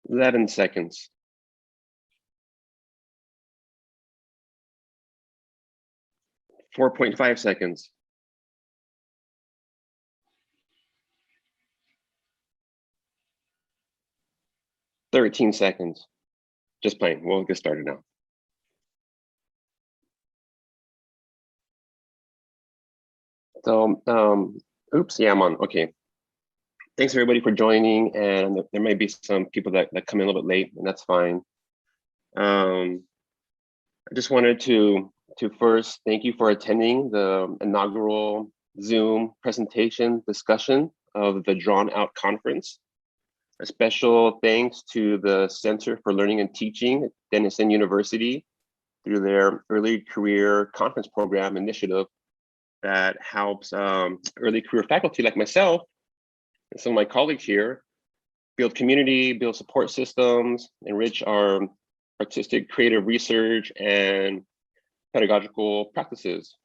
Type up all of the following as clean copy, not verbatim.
11 seconds. 4.5 seconds. 13 seconds. Just playing. We'll get started now. So, oops, yeah, I'm on. Okay. Thanks everybody for joining, and there may be some people that come in a little bit late, and that's fine. I just wanted to first thank you for attending the inaugural Zoom presentation discussion of the Drawn Out Conference. A special thanks to the Center for Learning and Teaching at Denison University through their Early Career Conference Program initiative that helps early career faculty like myself and some of my colleagues here build community, build support systems, enrich our artistic creative research and pedagogical practices.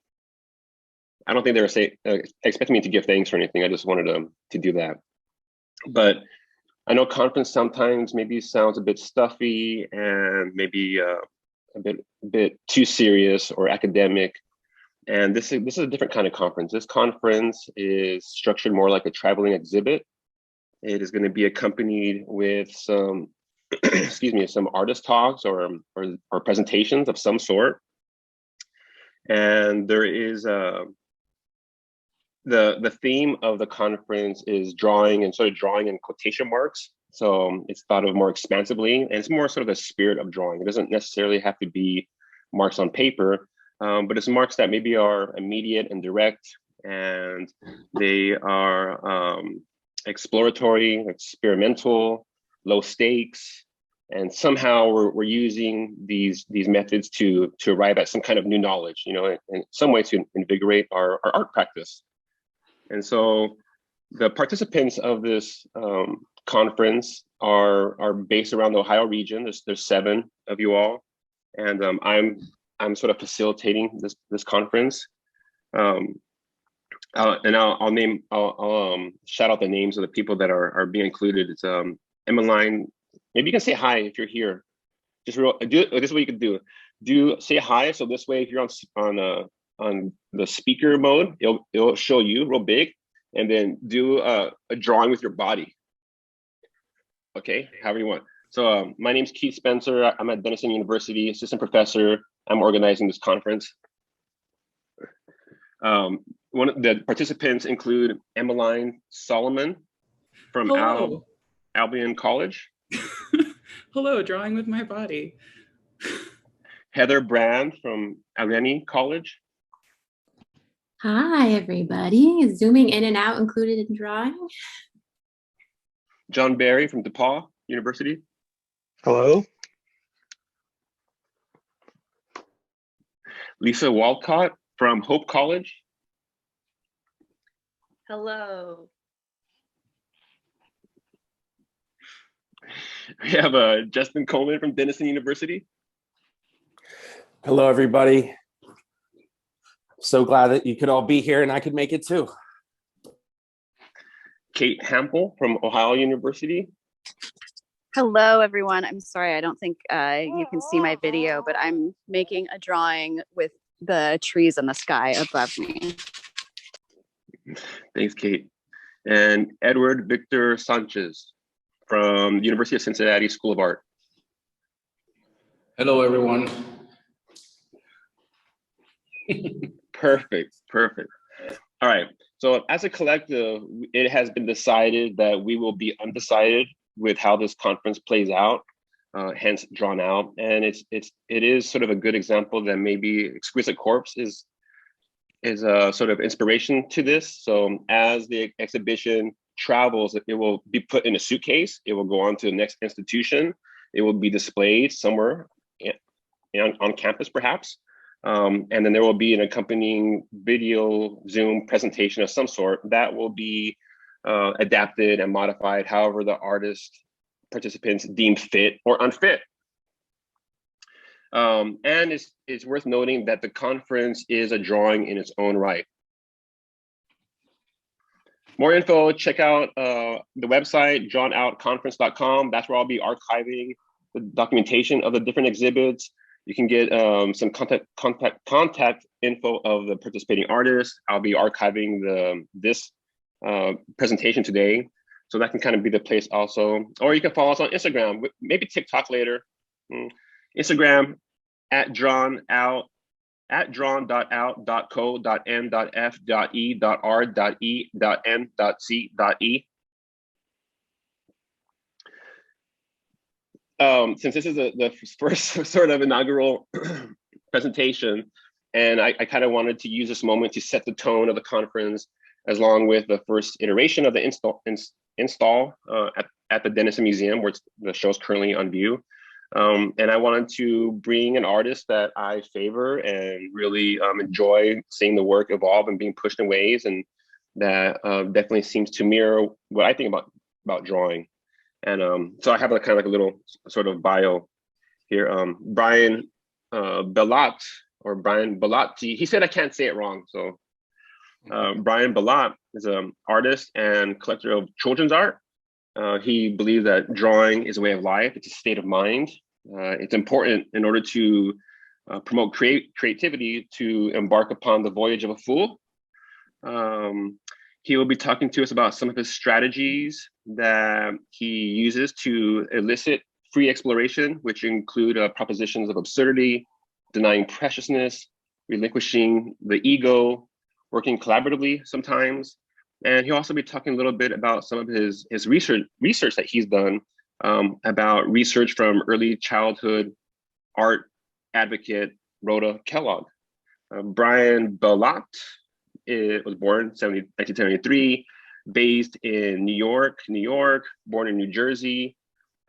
I don't think they were expecting me to give thanks or anything. I just wanted to do that. But I know conference sometimes maybe sounds a bit stuffy and maybe a bit too serious or academic. And this is a different kind of conference. This conference is structured more like a traveling exhibit. It is going to be accompanied with some, excuse me, some artist talks or presentations of some sort. And there is the theme of the conference is drawing and sort of drawing in quotation marks. So it's thought of more expansively, and it's more sort of the spirit of drawing. It doesn't necessarily have to be marks on paper, but it's marks that maybe are immediate and direct, and they are exploratory, experimental, low stakes, and somehow we're using these methods to arrive at some kind of new knowledge, you know, in some way to invigorate our art practice. And so the participants of this conference are based around the Ohio region. There's 7 of you all, and I'm sort of facilitating this conference. And I'll shout out the names of the people that are being included. It's Emmeline. Maybe you can say hi if you're here. Just this is what you can do. Say hi. So this way, if you're on the speaker mode, it'll show you real big, and then do a drawing with your body. Okay, however you want. So my name's Keith Spencer. I'm at Denison University, assistant professor. I'm organizing this conference. One of the participants include Emmeline Solomon from Albion College. Hello, drawing with my body. Heather Brand from Albion College. Hi, everybody. Zooming in and out included in drawing. John Barry from DePaul University. Hello. Lisa Walcott from Hope College. Hello. We have Justin Coleman from Denison University. Hello, everybody. So glad that you could all be here and I could make it too. Kate Hampel from Ohio University. Hello, everyone. I'm sorry, I don't think you can see my video, but I'm making a drawing with the trees in the sky above me. Thanks, Kate. And Edward Victor Sanchez from the University of Cincinnati School of Art. Hello, everyone. Perfect. All right. So as a collective, it has been decided that we will be undecided with how this conference plays out, hence Drawn Out. And it is sort of a good example that maybe Exquisite Corpse is a sort of inspiration to this. So as the exhibition travels, it will be put in a suitcase. It will go on to the next institution. It will be displayed somewhere on campus, perhaps. And then there will be an accompanying video Zoom presentation of some sort that will be adapted and modified however the artist participants deem fit or unfit. And it's worth noting that the conference is a drawing in its own right. more info, check out the website, drawnoutconference.com. That's where I'll be archiving the documentation of the different exhibits. You can get some contact info of the participating artists. I'll be archiving this presentation today. So that can kind of be the place also. Or you can follow us on Instagram, maybe TikTok later. Instagram @drawn.out.co.n.f.e.r.e.n.c.e. Since this is the first sort of inaugural presentation, and I kind of wanted to use this moment to set the tone of the conference, as long with the first iteration of the install at the Dennison Museum, where the show is currently on view. And I wanted to bring an artist that I favor and really enjoy seeing the work evolve and being pushed in ways, and that definitely seems to mirror what I think about drawing. And so I have kind of like a little sort of bio here. Brian Belott, or Brian Belotti. He said I can't say it wrong, so Brian Belott is an artist and collector of children's art. He believes that drawing is a way of life. It's a state of mind. It's important in order to promote creativity to embark upon the voyage of a fool. He will be talking to us about some of his strategies that he uses to elicit free exploration, which include propositions of absurdity, denying preciousness, relinquishing the ego, working collaboratively sometimes. And he'll also be talking a little bit about some of his research that he's done about research from early childhood art advocate Rhoda Kellogg. Brian Belott was born 1973, based in New York, born in New Jersey.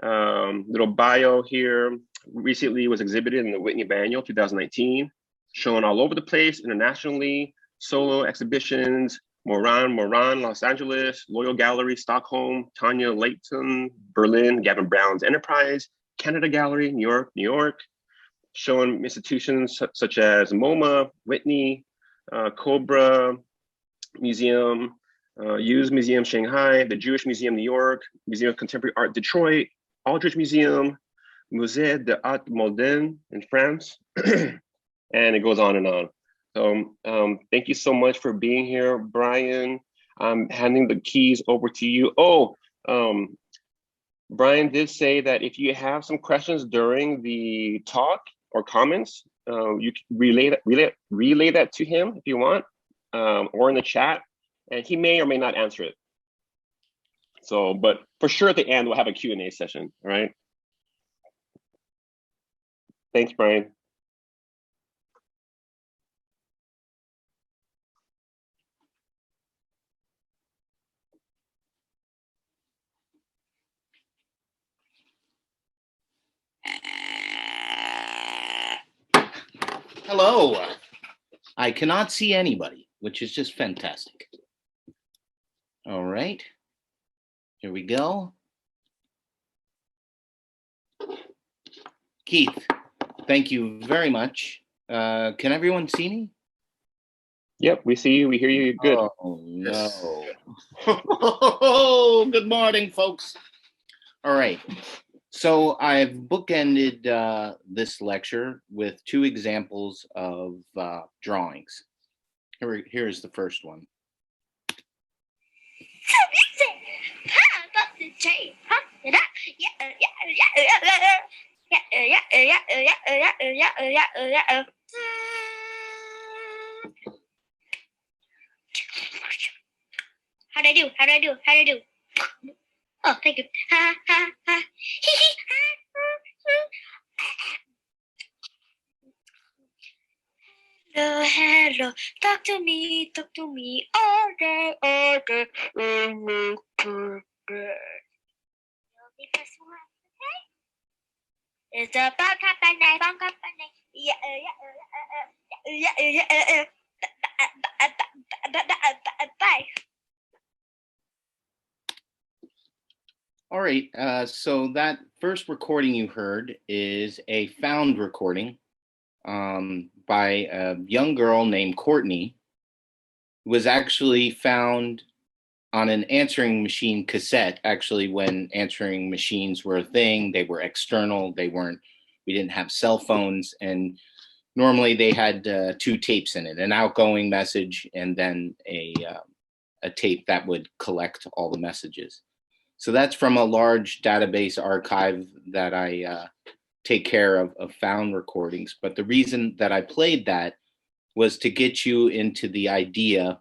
Little bio here. Recently was exhibited in the Whitney Biennial 2019, shown all over the place internationally, solo exhibitions, Moran, Los Angeles, Loyal Gallery, Stockholm, Tanya Leighton, Berlin, Gavin Brown's Enterprise, Canada Gallery, New York, showing institutions such as MoMA, Whitney, Cobra Museum, Hughes Museum Shanghai, the Jewish Museum New York, Museum of Contemporary Art Detroit, Aldrich Museum, Musée des Arts Modernes in France, and it goes on and on. So thank you so much for being here, Brian. I'm handing the keys over to you. Oh, Brian did say that if you have some questions during the talk or comments, you can relay that to him if you want, or in the chat, and he may or may not answer it. So, but for sure at the end, we'll have a Q&A session, all right? Thanks, Brian. Hello. I cannot see anybody, which is just fantastic. All right. Here we go. Keith, thank you very much. Can everyone see me? Yep, we see you, we hear you, good. Oh, no. Oh, good morning, folks. All right. So I've bookended this lecture with two examples of drawings. Here's the first one. How'd I do? Oh, thank you. Ha, ha, ha. Hello. Talk to me all day. It's a bong company. Yeah. Bye. All right, so that first recording you heard is a found recording by a young girl named Courtney, who was actually found on an answering machine cassette, actually when answering machines were a thing, they were external, we didn't have cell phones, and normally they had 2 tapes in it, an outgoing message and then a tape that would collect all the messages. So that's from a large database archive that I take care of found recordings. But the reason that I played that was to get you into the idea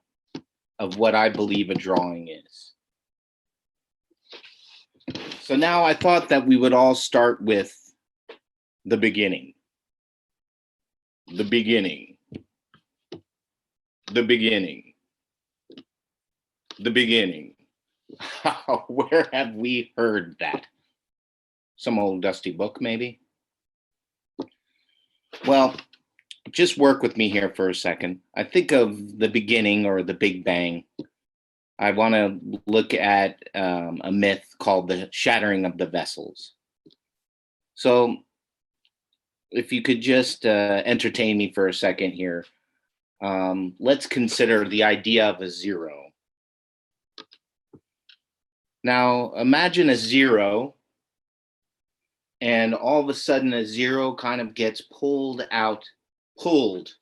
of what I believe a drawing is. So now I thought that we would all start with the beginning. The beginning. The beginning. The beginning. Where have we heard that? Some old dusty book, maybe? Well, just work with me here for a second. I think of the beginning or the Big Bang. I want to look at a myth called the Shattering of the Vessels. So if you could just entertain me for a second here, let's consider the idea of a zero. Now, imagine a zero, and all of a sudden a zero kind of gets pulled.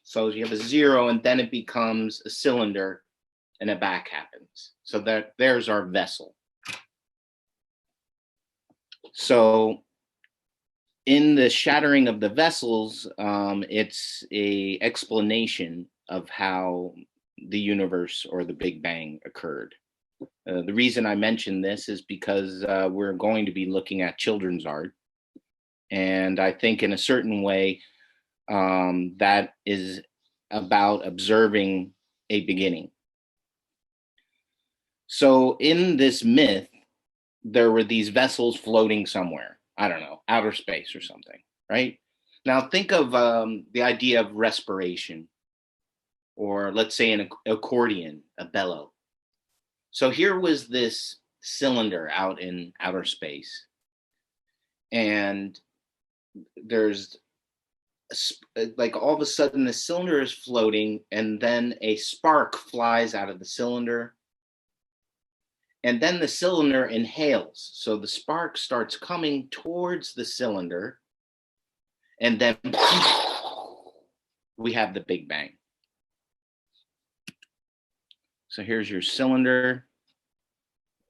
So you have a zero, and then it becomes a cylinder, and a back happens. So there's our vessel. So in the shattering of the vessels, it's a explanation of how the universe or the Big Bang occurred. The reason I mention this is because we're going to be looking at children's art. And I think in a certain way, that is about observing a beginning. So in this myth, there were these vessels floating somewhere. I don't know, outer space or something, right? Now think of the idea of respiration, or let's say an accordion, a bellow. So here was this cylinder out in outer space, and there's like all of a sudden the cylinder is floating, and then a spark flies out of the cylinder, and then the cylinder inhales. So the spark starts coming towards the cylinder, and then we have the Big Bang. So here's your cylinder.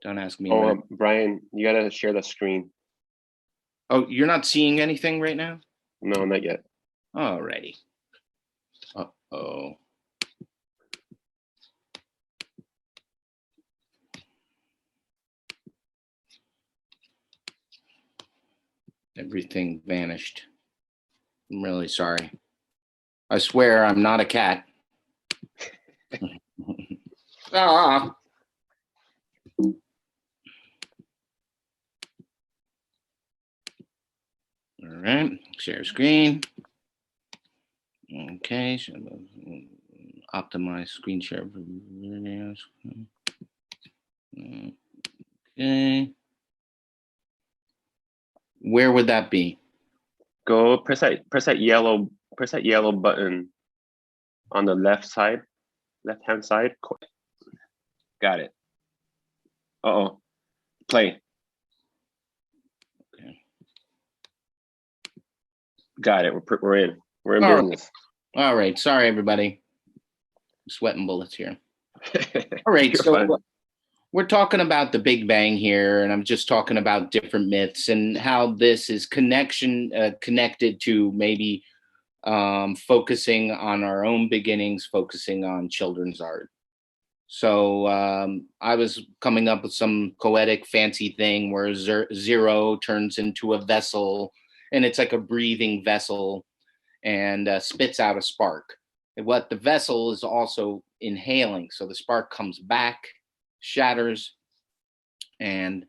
Don't ask me. Oh, Brian, you gotta share the screen. Oh, you're not seeing anything right now? No, not yet. Alrighty. Uh-oh. Everything vanished. I'm really sorry. I swear I'm not a cat. Ah. All right, share screen. Okay, so optimize screen share for videos. Okay. Where would that be? Go press that yellow button on the left-hand side. Got it. Uh-oh. Play. Okay. Got it. We're in. We're in All business. Right. All right. Sorry, everybody. I'm sweating bullets here. All right. You're So fine. we're talking about the Big Bang here, and I'm just talking about different myths and how this is connected to maybe focusing on our own beginnings, focusing on children's art. So I was coming up with some poetic fancy thing where zero turns into a vessel, and it's like a breathing vessel, and spits out a spark. And what the vessel is also inhaling, so the spark comes back, shatters, and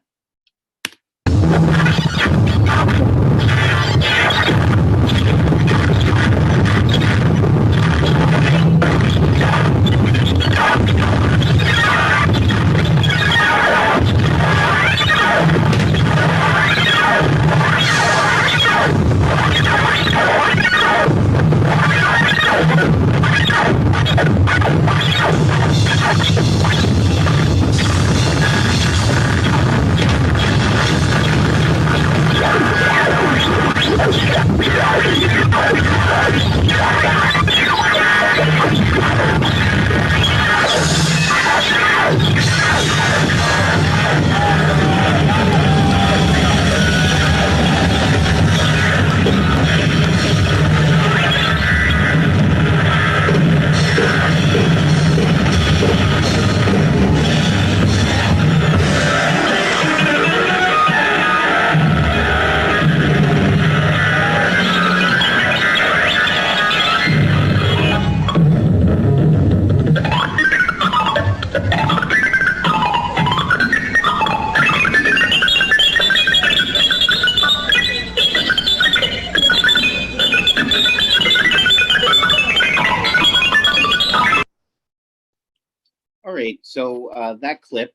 that clip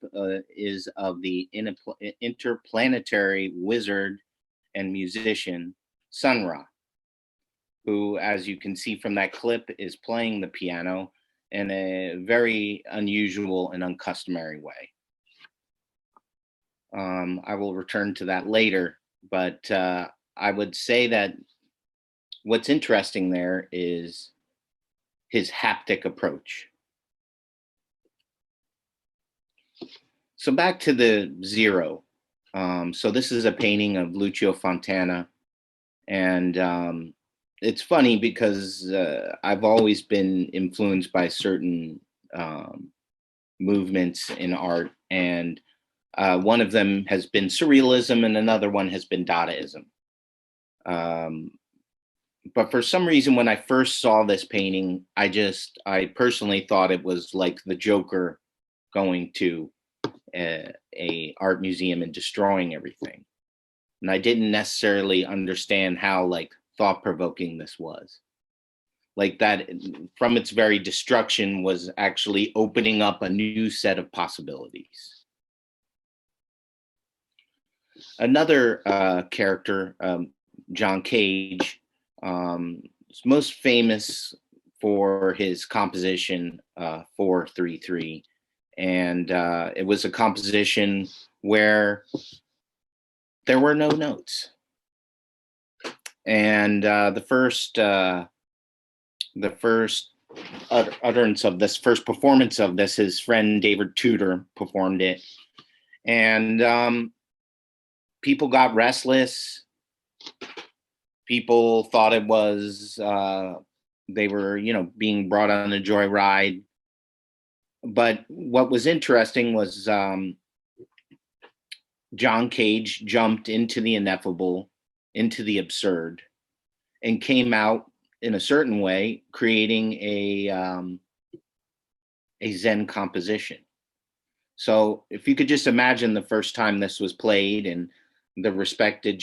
is of the interplanetary wizard and musician Sun Ra, who, as you can see from that clip, is playing the piano in a very unusual and uncustomary way. I will return to that later, but I would say that what's interesting there is his haptic approach. So back to the Zero. So this is a painting of Lucio Fontana, and it's funny because I've always been influenced by certain movements in art, and one of them has been surrealism and another one has been Dadaism. But for some reason, when I first saw this painting, I personally thought it was like the Joker going to a art museum and destroying everything. And I didn't necessarily understand how like thought-provoking this was. Like that, from its very destruction, was actually opening up a new set of possibilities. Another character, John Cage, is most famous for his composition 433. And it was a composition where there were no notes. And the first utterance of this, first performance of this, his friend David Tudor performed it. And people got restless. People thought it was, they were, being brought on a joyride. But what was interesting was John Cage jumped into the ineffable, into the absurd, and came out in a certain way, creating a Zen composition. So if you could just imagine the first time this was played, and the respected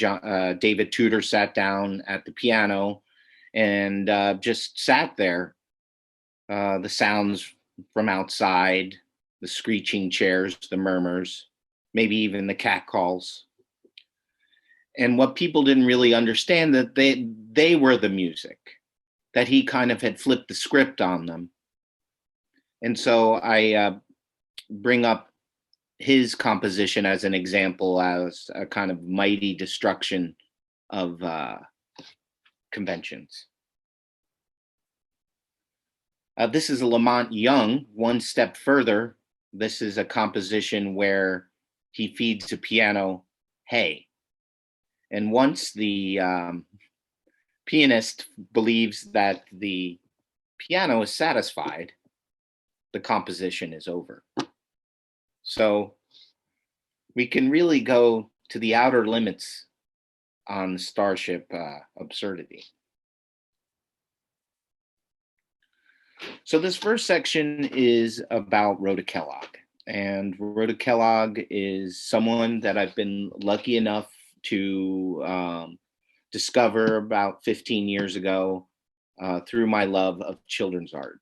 David Tudor sat down at the piano and just sat there, the sounds from outside, the screeching chairs, the murmurs, maybe even the cat calls. And what people didn't really understand, that they were the music, that he kind of had flipped the script on them. And so I bring up his composition as an example, as a kind of mighty destruction of conventions. This is a Lamont Young, one step further. This is a composition where he feeds the piano hay. And once the pianist believes that the piano is satisfied, the composition is over. So we can really go to the outer limits on Starship Absurdity. So this first section is about Rhoda Kellogg. And Rhoda Kellogg is someone that I've been lucky enough to discover about 15 years ago through my love of children's art.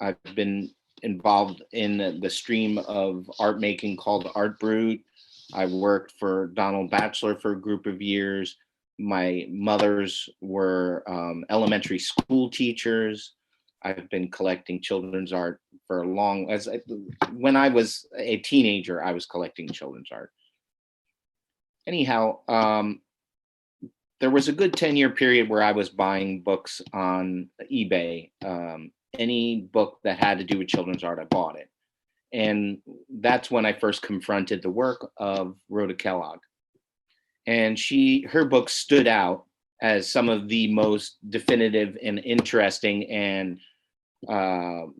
I've been involved in the stream of art making called Art Brut. I worked for Donald Batchelor for a group of years. My mothers were elementary school teachers. I've been collecting children's art for when I was a teenager, I was collecting children's art. Anyhow, there was a good 10-year period where I was buying books on eBay. Any book that had to do with children's art, I bought it. And that's when I first confronted the work of Rhoda Kellogg. And her books stood out as some of the most definitive and interesting and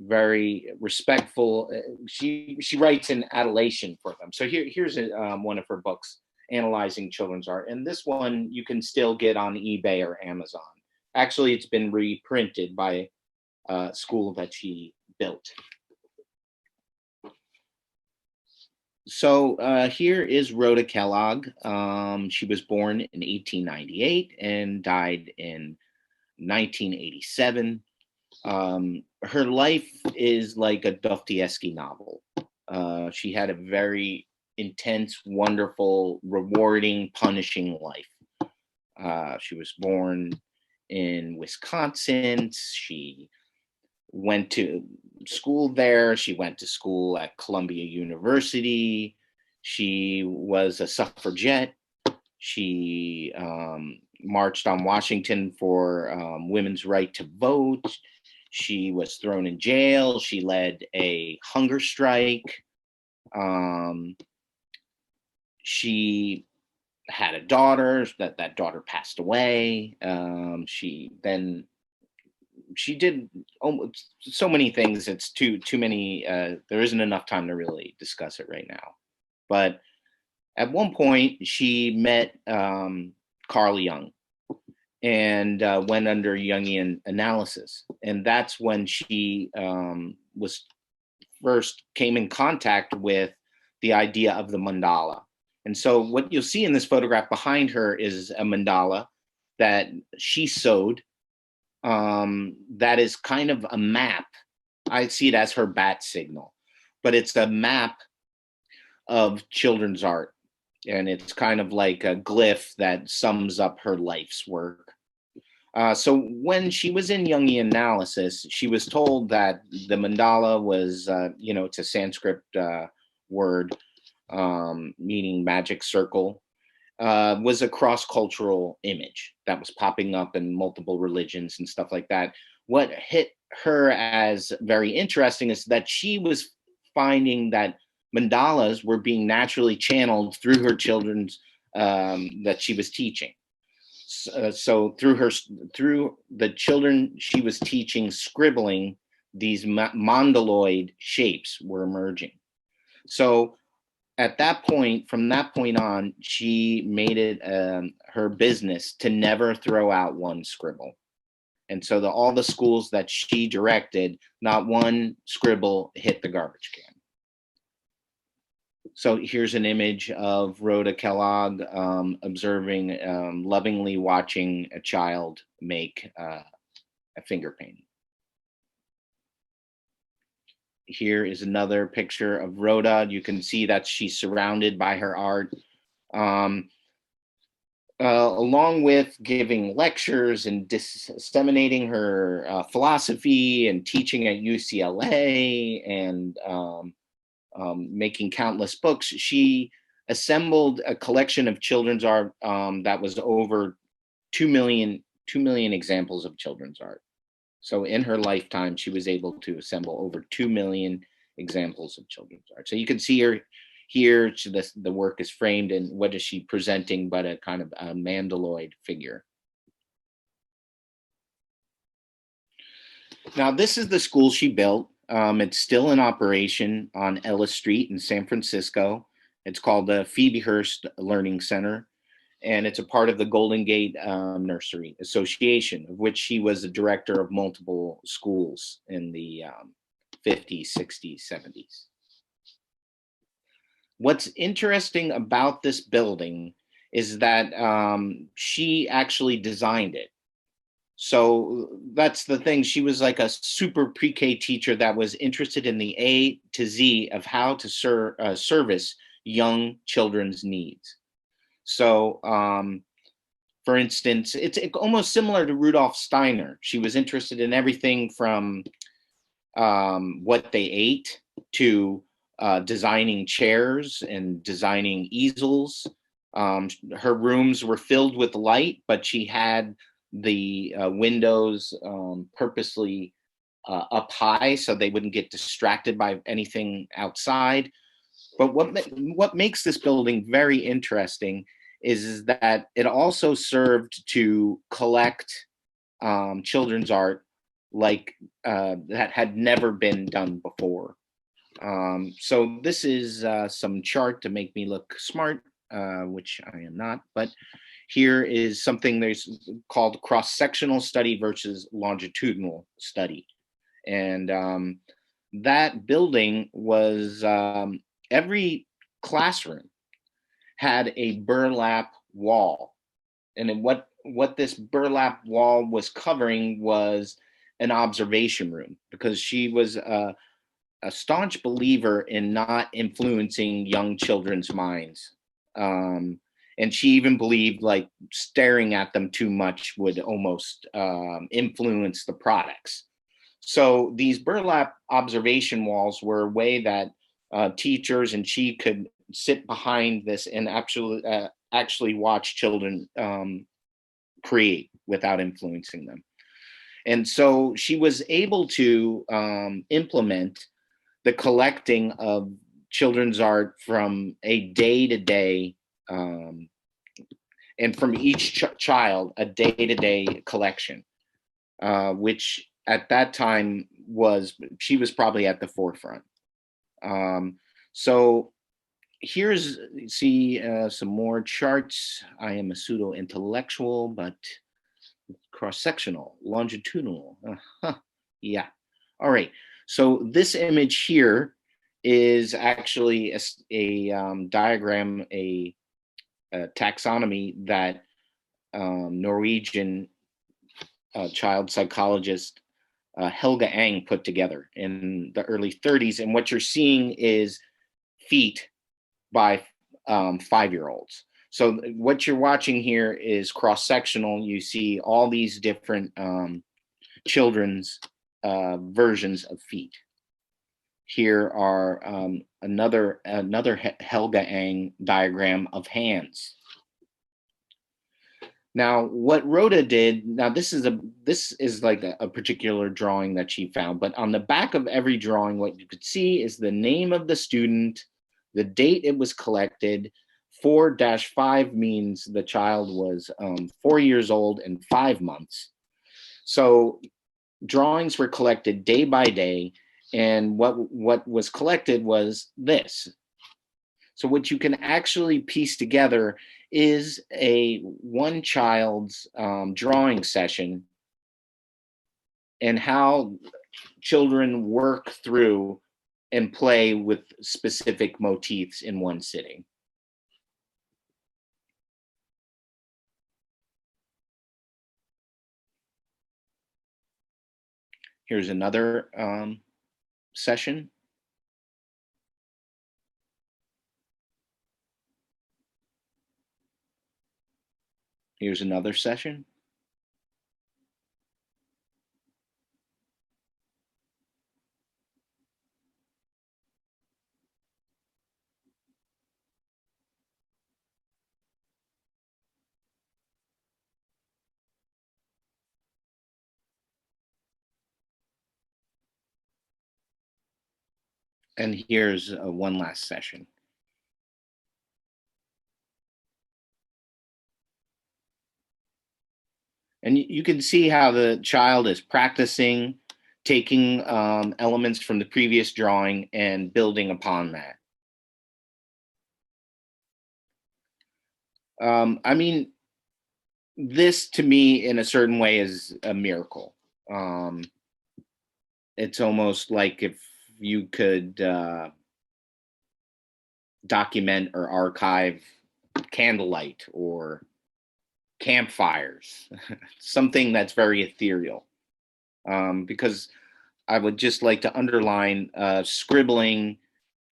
very respectful. She writes in adulation for them. So here's one of her books analyzing children's art. And this one you can still get on eBay or Amazon. Actually, it's been reprinted by a school that she built. So here is Rhoda Kellogg. She was born in 1898 and died in 1987. Her life is like a Dostoevsky novel. She had a very intense, wonderful, rewarding, punishing life. She was born in Wisconsin. She went to school there. She went to school at Columbia University. She was a suffragette. She marched on Washington for women's right to vote. She was thrown in jail. She led a hunger strike. She had a daughter. That daughter passed away. She did so many things. It's too many. There isn't enough time to really discuss it right now. But at one point, she met Carl Jung and went under Jungian analysis. And that's when she was first came in contact with the idea of the mandala. And so what you'll see in this photograph behind her is a mandala that she sewed. That is kind of a map. I see it as her bat signal, but it's a map of children's art. And it's kind of like a glyph that sums up her life's work. So when she was in Jungian analysis, she was told that the mandala was, it's a Sanskrit word meaning magic circle, was a cross-cultural image that was popping up in multiple religions and stuff like that. What hit her as very interesting is that she was finding that mandalas were being naturally channeled through her children's that she was teaching. So through the children she was teaching, scribbling, these mandaloid shapes were emerging. So at that point, from that point on, she made it her business to never throw out one scribble. And so all the schools that she directed, not one scribble hit the garbage can. So here's an image of Rhoda Kellogg observing, lovingly watching a child make a finger painting. Here is another picture of Rhoda. You can see that she's surrounded by her art, along with giving lectures and disseminating her philosophy and teaching at UCLA and making countless books. She assembled a collection of children's art that was over 2 million examples of children's art. So in her lifetime, she was able to assemble over 2 million examples of children's art. So you can see her here. The work is framed, and what is she presenting but a kind of a mandaloid figure. Now, this is the school she built. It's still in operation on Ellis Street in San Francisco. It's called the Phoebe Hearst Learning Center, and it's a part of the Golden Gate Nursery Association, of which she was the director of multiple schools in the 50s, 60s, 70s. What's interesting about this building is that she actually designed it. So that's the thing. She was like a super pre-K teacher that was interested in the A to Z of how to service young children's needs. So, for instance, it's almost similar to Rudolf Steiner. She was interested in everything from what they ate to designing chairs and designing easels. Her rooms were filled with light, but she had the windows purposely up high so they wouldn't get distracted by anything outside. But what makes this building very interesting is that it also served to collect children's art like that had never been done before. So this is some chart to make me look smart, which I am not, but here is something there's called cross-sectional study versus longitudinal study. And that building was, every classroom had a burlap wall. And then what this burlap wall was covering was an observation room, because she was a staunch believer in not influencing young children's minds. And she even believed like staring at them too much would almost influence the products. So these burlap observation walls were a way that teachers and she could sit behind this and actually watch children create without influencing them. And so she was able to implement the collecting of children's art from a day-to-day, and from each child, a day-to-day collection, which at that time she was probably at the forefront. So here's, see some more charts. I am a pseudo-intellectual, but cross-sectional, longitudinal. Yeah. All right. So this image here is actually a diagram, a taxonomy that Norwegian child psychologist Helga Ang put together in the early 30s. And what you're seeing is feet by 5-year-olds. So what you're watching here is cross-sectional. You see all these different children's versions of feet. Here are another Helga Ang diagram of hands. Now, what Rhoda did, now this is like a particular drawing that she found, but on the back of every drawing, what you could see is the name of the student, the date it was collected. 4-5 means the child was 4 years old and 5 months. So drawings were collected day by day, and what was collected was this. So what you can actually piece together is one child's drawing session, and how children work through and play with specific motifs in one sitting. Here's another session. Here's another session. And here's one last session. And you can see how the child is practicing, taking elements from the previous drawing and building upon that. I mean, this to me in a certain way is a miracle. It's almost like if you could document or archive candlelight or campfires, something that's very ethereal. Because I would just like to underline, scribbling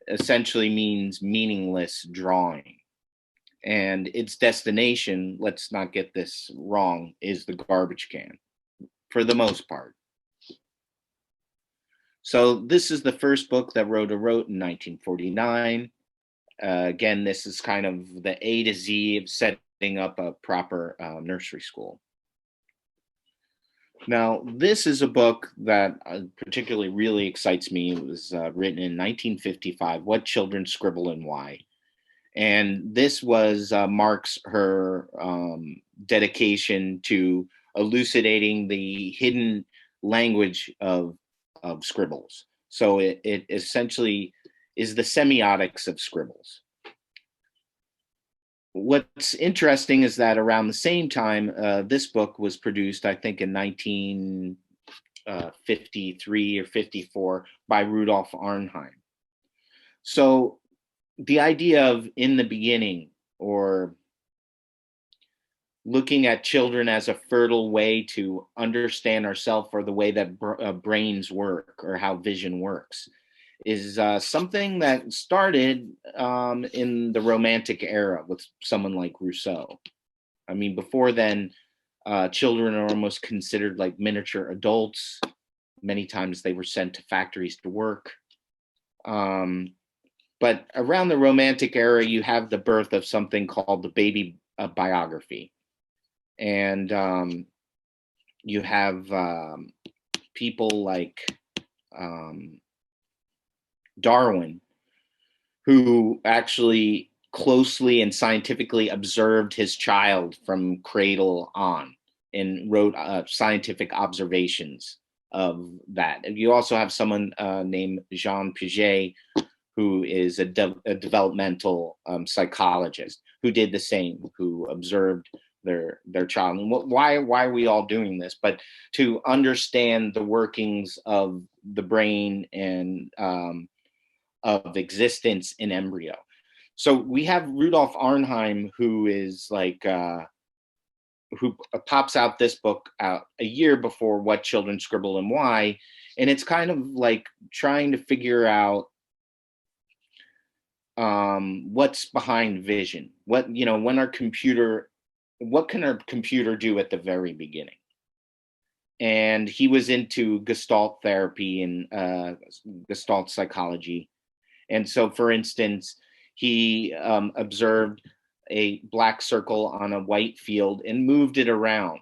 essentially means meaningless drawing. And its destination, let's not get this wrong, is the garbage can, for the most part. So this is the first book that Rhoda wrote in 1949. Again, this is kind of the A to Z of setting up a proper nursery school. Now, this is a book that particularly really excites me. It was written in 1955, What Children Scribble and Why. And this was marks her dedication to elucidating the hidden language of Scribbles. So it essentially is the semiotics of Scribbles. What's interesting is that around the same time, this book was produced, I think in 1953 or 54 by Rudolf Arnheim. So the idea of in the beginning, or looking at children as a fertile way to understand ourselves or the way that brains work or how vision works is something that started in the Romantic era with someone like Rousseau. I mean, before then, children are almost considered like miniature adults. Many times they were sent to factories to work. But around the Romantic era, you have the birth of something called the Baby Biography. And you have people like Darwin, who actually closely and scientifically observed his child from cradle on and wrote scientific observations of that. And you also have someone named Jean Piaget, who is a developmental psychologist, who did the same, who observed their child. And why are we all doing this? But to understand the workings of the brain and of existence in embryo. So we have Rudolf Arnheim, who is like who pops out this book out a year before What Children Scribble and Why, and it's kind of like trying to figure out what's behind vision. What can our computer do at the very beginning? And he was into Gestalt therapy and Gestalt psychology. And so, for instance, he observed a black circle on a white field and moved it around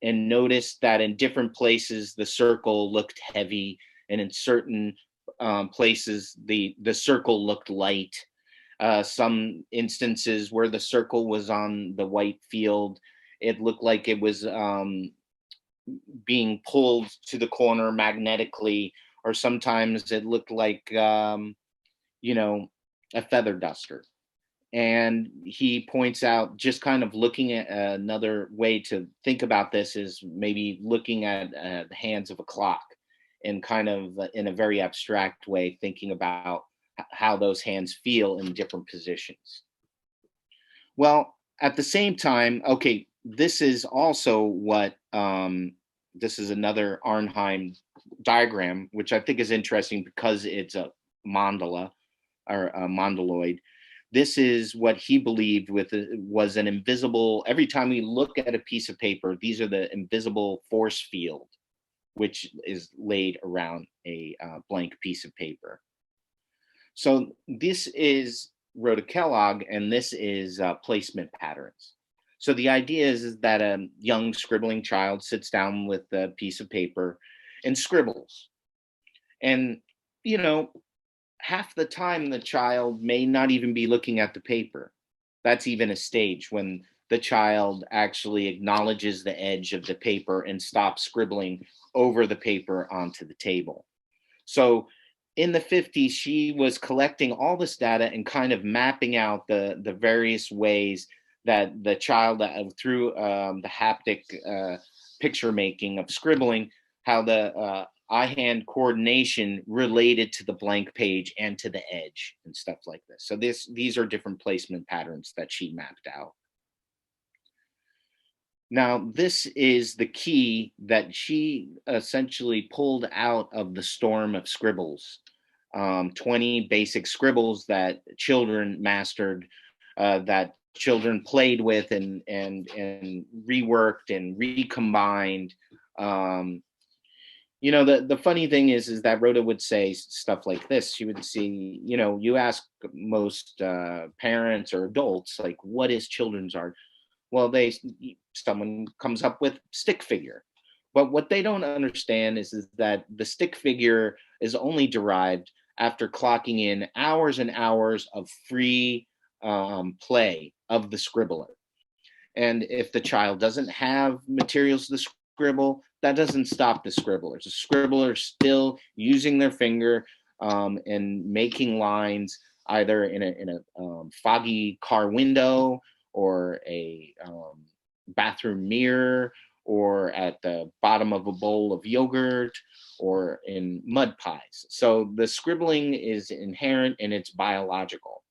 and noticed that in different places, the circle looked heavy, and in certain places, the circle looked light. Some instances where the circle was on the white field, it looked like it was being pulled to the corner magnetically, or sometimes it looked like, a feather duster. And he points out, just kind of looking at another way to think about this is maybe looking at the hands of a clock and kind of in a very abstract way, thinking about how those hands feel in different positions. Well, at the same time, okay, this is also what, this is another Arnheim diagram, which I think is interesting because it's a mandala or a mandaloid. This is what he believed was an invisible, every time we look at a piece of paper, these are the invisible force field, which is laid around a blank piece of paper. So this is Rhoda Kellogg, and this is placement patterns. So the idea is that a young scribbling child sits down with a piece of paper and scribbles. And, half the time the child may not even be looking at the paper. That's even a stage when the child actually acknowledges the edge of the paper and stops scribbling over the paper onto the table. So in the 50s, she was collecting all this data and kind of mapping out the various ways that the child, through the haptic picture making of scribbling, how the eye-hand coordination related to the blank page and to the edge and stuff like this. So these are different placement patterns that she mapped out. Now, this is the key that she essentially pulled out of the storm of scribbles. 20 basic scribbles that children mastered, that children played with and reworked and recombined. The funny thing is that Rhoda would say stuff like this. She would see, you ask most parents or adults, like, what is children's art? Well, someone comes up with stick figure. But what they don't understand is that the stick figure is only derived after clocking in hours and hours of free play of the scribbler. And if the child doesn't have materials to scribble, that doesn't stop the scribblers. The scribblers still using their finger and making lines either in a foggy car window or a bathroom mirror or at the bottom of a bowl of yogurt or in mud pies. So the scribbling is inherent and it's biological.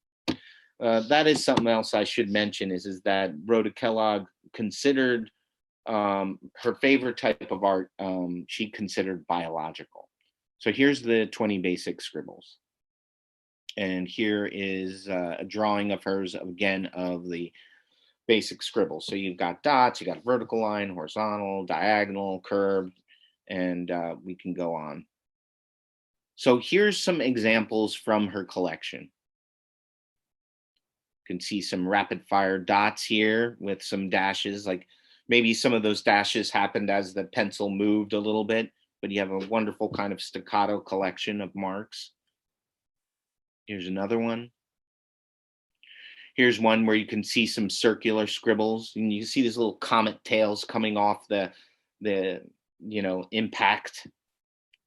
That is something else I should mention is that Rhoda Kellogg considered her favorite type of art, she considered biological. So here's the 20 basic scribbles. And here is a drawing of hers, again, of the basic scribbles. So you've got dots, you got vertical line, horizontal, diagonal, curved, and we can go on. So here's some examples from her collection. You can see some rapid fire dots here with some dashes, like maybe some of those dashes happened as the pencil moved a little bit, but you have a wonderful kind of staccato collection of marks. Here's another one. Here's one where you can see some circular scribbles, and you see these little comet tails coming off the impact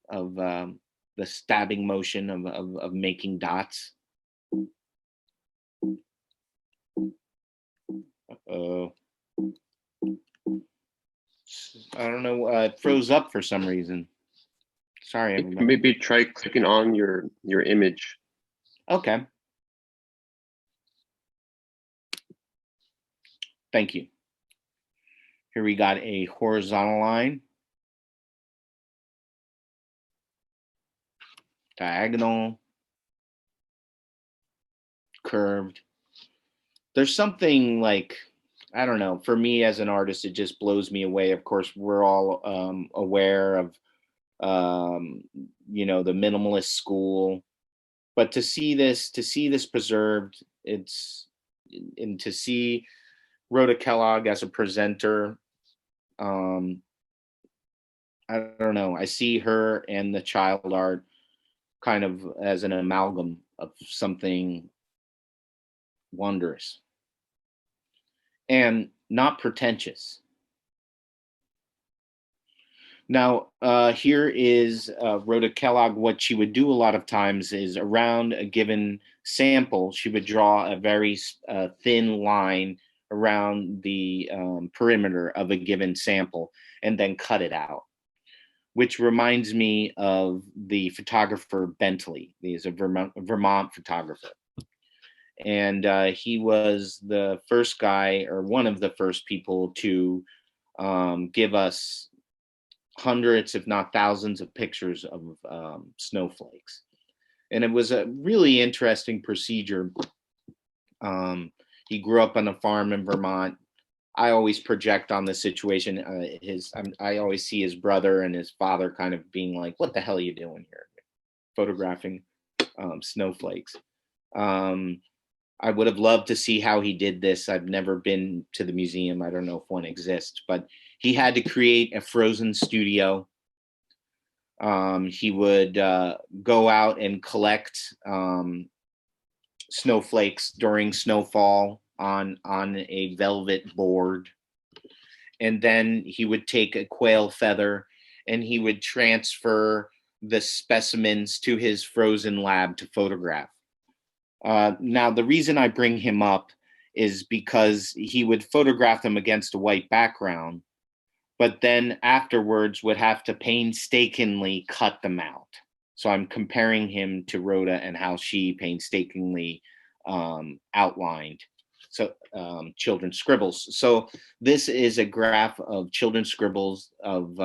of the stabbing motion of making dots. Uh-oh. I don't know. It froze up for some reason. Sorry, everybody. Maybe try clicking on your image. Okay. Thank you. Here we got a horizontal line, diagonal, curved. There's something like, I don't know, for me as an artist, it just blows me away. Of course, we're all aware of, the minimalist school, but to see this preserved, and to see Rhoda Kellogg as a presenter, I don't know. I see her and the child art kind of as an amalgam of something wondrous and not pretentious. Now, here is Rhoda Kellogg. What she would do a lot of times is around a given sample, she would draw a very thin line around the perimeter of a given sample and then cut it out, which reminds me of the photographer Bentley. He's a Vermont photographer. And he was the first guy, or one of the first people, to give us hundreds, if not thousands, of pictures of snowflakes. And it was a really interesting procedure. He grew up on a farm in Vermont. I always project on the situation. I always see his brother and his father kind of being like, "What the hell are you doing here? Photographing snowflakes." I would have loved to see how he did this. I've never been to the museum. I don't know if one exists, but he had to create a frozen studio. He would go out and collect snowflakes during snowfall on a velvet board. And then he would take a quail feather and he would transfer the specimens to his frozen lab to photograph. Now, the reason I bring him up is because he would photograph them against a white background, but then afterwards would have to painstakingly cut them out. So I'm comparing him to Rhoda and how she painstakingly outlined children's scribbles. So this is a graph of children's scribbles of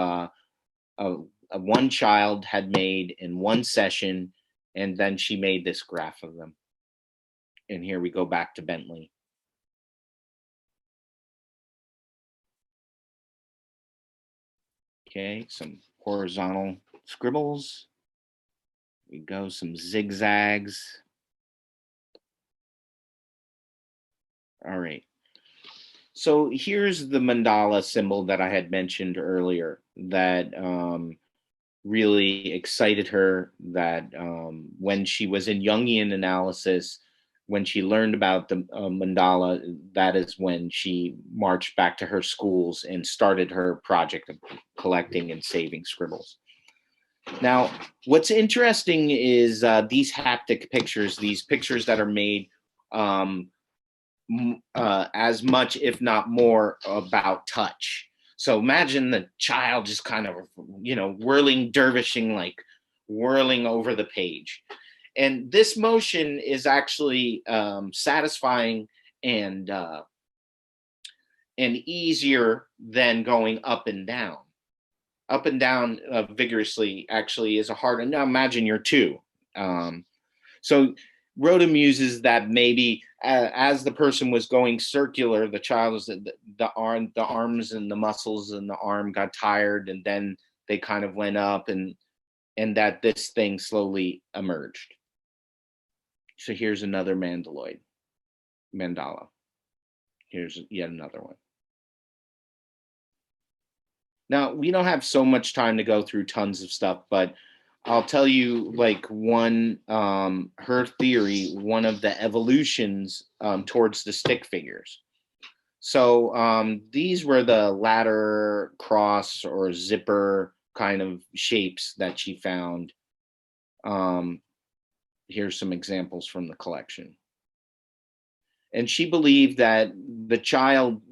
one child had made in one session, and then she made this graph of them. And here we go back to Bentley. Okay, some horizontal scribbles. We go, some zigzags. All right. So here's the mandala symbol that I had mentioned earlier that really excited her, that when she was in Jungian analysis, when she learned about the mandala, that is when she marched back to her schools and started her project of collecting and saving scribbles. Now, what's interesting is these haptic pictures, these pictures that are made as much, if not more, about touch. So imagine the child just kind of, whirling, dervishing, like whirling over the page. And this motion is actually satisfying and and easier than going up and down. Up and down vigorously actually is a harder. Now imagine you're two. So Rhoda muses that maybe as the person was going circular, the child was the arms and the muscles and the arm got tired, and then they kind of went up, and that this thing slowly emerged. So here's another mandala. Here's yet another one. Now, we don't have so much time to go through tons of stuff, but I'll tell you like one, her theory, one of the evolutions towards the stick figures. So these were the ladder, cross, or zipper kind of shapes that she found. Here's some examples from the collection. And she believed that the child,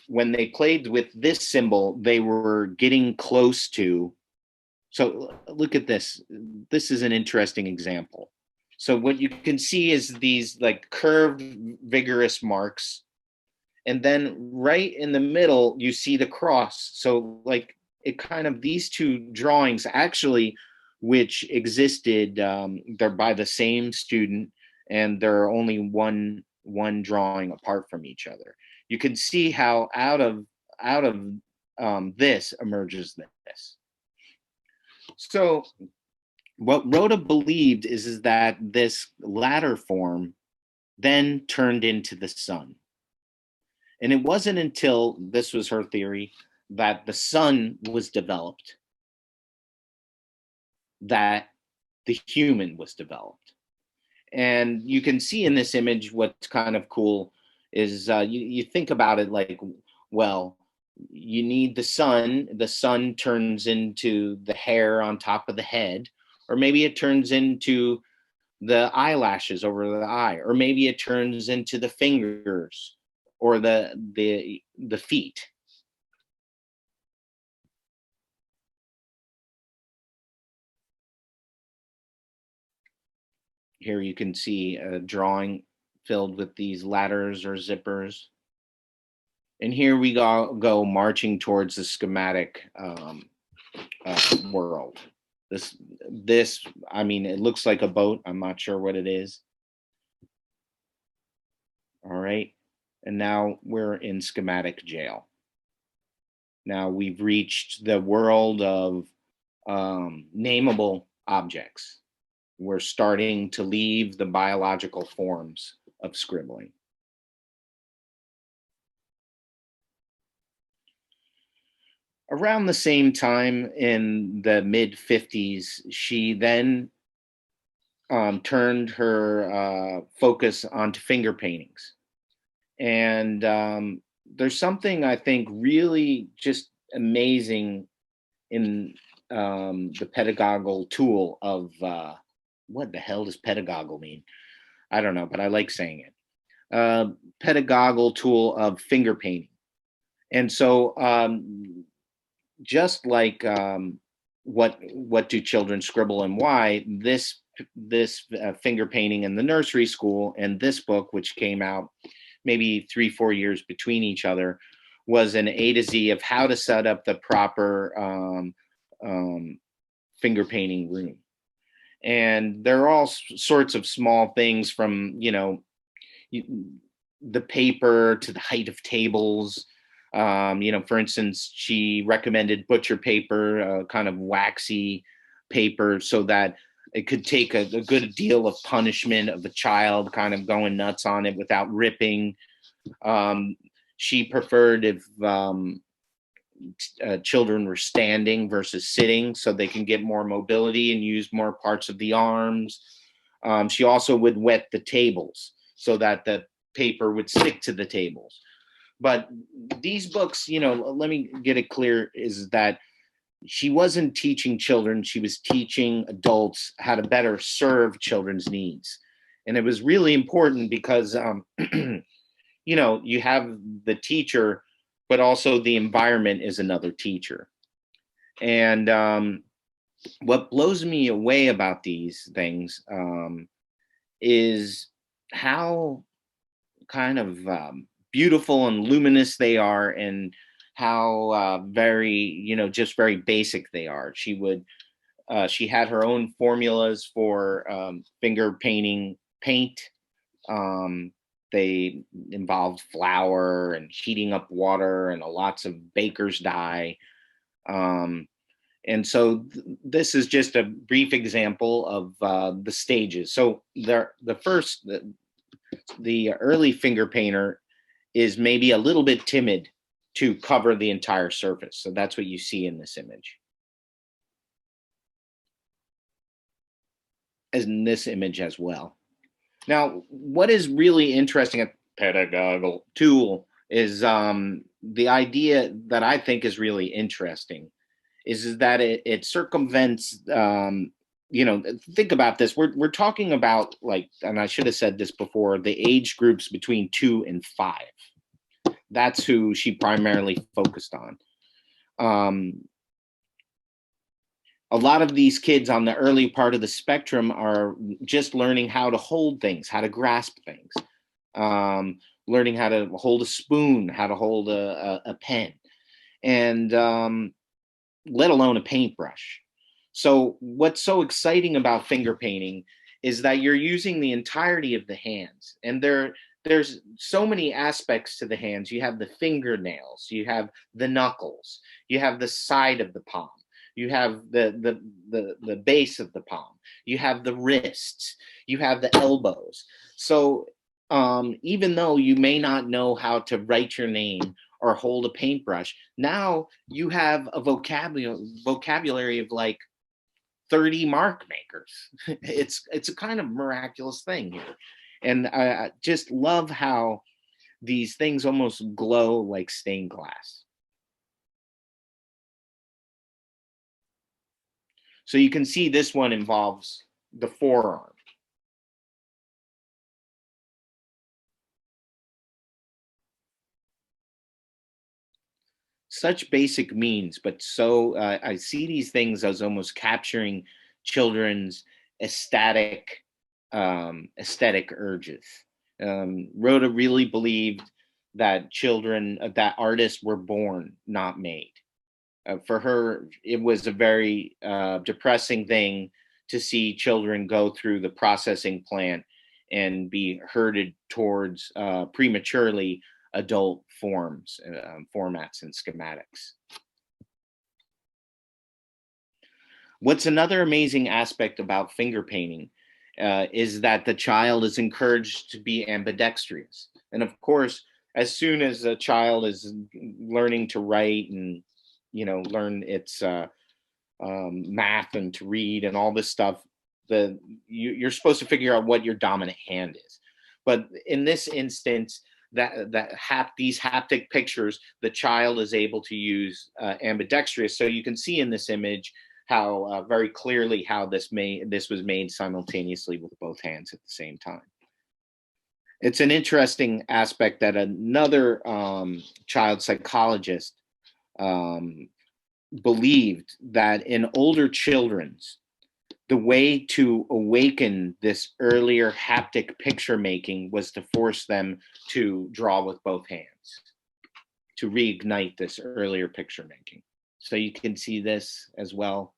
when they played with this symbol, they were getting close to. So look at this. This is an interesting example. So what you can see is these like curved, vigorous marks. And then right in the middle, you see the cross. So like it kind of, these two drawings actually, which existed, they're by the same student, and they're only one drawing apart from each other. You can see how out of this emerges this. So what Rhoda believed is that this ladder form then turned into the sun. And it wasn't until, this was her theory, that the sun was developed that the human was developed. And you can see in this image what's kind of cool is you think about it like, well, you need the sun turns into the hair on top of the head, or maybe it turns into the eyelashes over the eye, or maybe it turns into the fingers or the feet. Here you can see a drawing filled with these ladders or zippers. And here we go marching towards the schematic world. This, I mean, it looks like a boat. I'm not sure what it is. All right. And now we're in schematic jail. Now we've reached the world of nameable objects. We're starting to leave the biological forms of scribbling. Around the same time, in the mid-50s, she then turned her focus onto finger paintings. And there's something I think really just amazing in the pedagogical tool of, what the hell does pedagogical mean? I don't know, but I like saying it. Pedagogical tool of finger painting. And so just like what do children scribble and why, this finger painting in the nursery school and this book, which came out maybe 3-4 years between each other, was an A to Z of how to set up the proper finger painting room. And there are all sorts of small things from, the paper to the height of tables. For instance, she recommended butcher paper, kind of waxy paper, so that it could take a good deal of punishment of the child kind of going nuts on it without ripping. She preferred if children were standing versus sitting, so they can get more mobility and use more parts of the arms. She also would wet the tables so that the paper would stick to the tables. But these books, let me get it clear, is that she wasn't teaching children, she was teaching adults how to better serve children's needs. And it was really important because, you have the teacher, but also the environment is another teacher. And what blows me away about these things is how kind of beautiful and luminous they are, and how very, you know, just very basic they are. She had her own formulas for finger painting paint. They involved flour and heating up water and lots of baker's dye. And so this is just a brief example of the stages. So the early finger painter is maybe a little bit timid to cover the entire surface. So that's what you see in this image. As in this image as well. Now, what is really interesting at pedagogical tool is the idea that I think is really interesting is that it circumvents, you know, think about this. We're talking about, like, and I should have said this before, the age groups between 2 and 5. That's who she primarily focused on. A lot of these kids on the early part of the spectrum are just learning how to hold things, how to grasp things, learning how to hold a spoon, how to hold a pen, and let alone a paintbrush. So what's so exciting about finger painting is that you're using the entirety of the hands, and there's so many aspects to the hands. You have the fingernails, you have the knuckles, you have the side of the palm, you have the base of the palm, you have the wrists, you have the elbows. So even though you may not know how to write your name or hold a paintbrush, now you have a vocabulary of like 30 mark makers. It's a kind of miraculous thing here. And I just love how these things almost glow like stained glass. So you can see this one involves the forearm. Such basic means, but so I see these things as almost capturing children's aesthetic urges. Rhoda really believed that that artists were born, not made. For her, it was a very depressing thing to see children go through the processing plant and be herded towards prematurely adult formats and schematics. What's another amazing aspect about finger painting is that the child is encouraged to be ambidextrous. And of course, as soon as a child is learning to write and, you know, learn its math and to read and all this stuff, you're supposed to figure out what your dominant hand is. But in this instance, these haptic pictures, the child is able to use ambidextrous. So you can see in this image how very clearly how this was made simultaneously with both hands at the same time. It's an interesting aspect that another child psychologist believed that in older children's, the way to awaken this earlier haptic picture making was to force them to draw with both hands, to reignite this earlier picture making. So you can see this as well.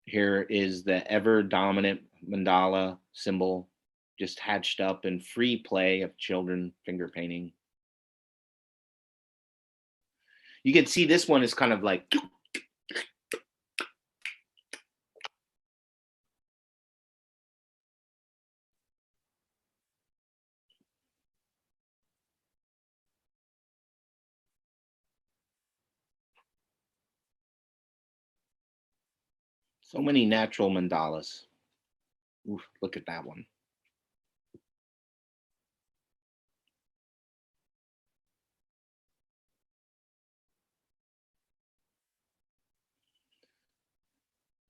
Here is the ever dominant mandala symbol, just hatched up in free play of children finger painting. You can see this one is kind of like, so many natural mandalas. Ooh, look at that one.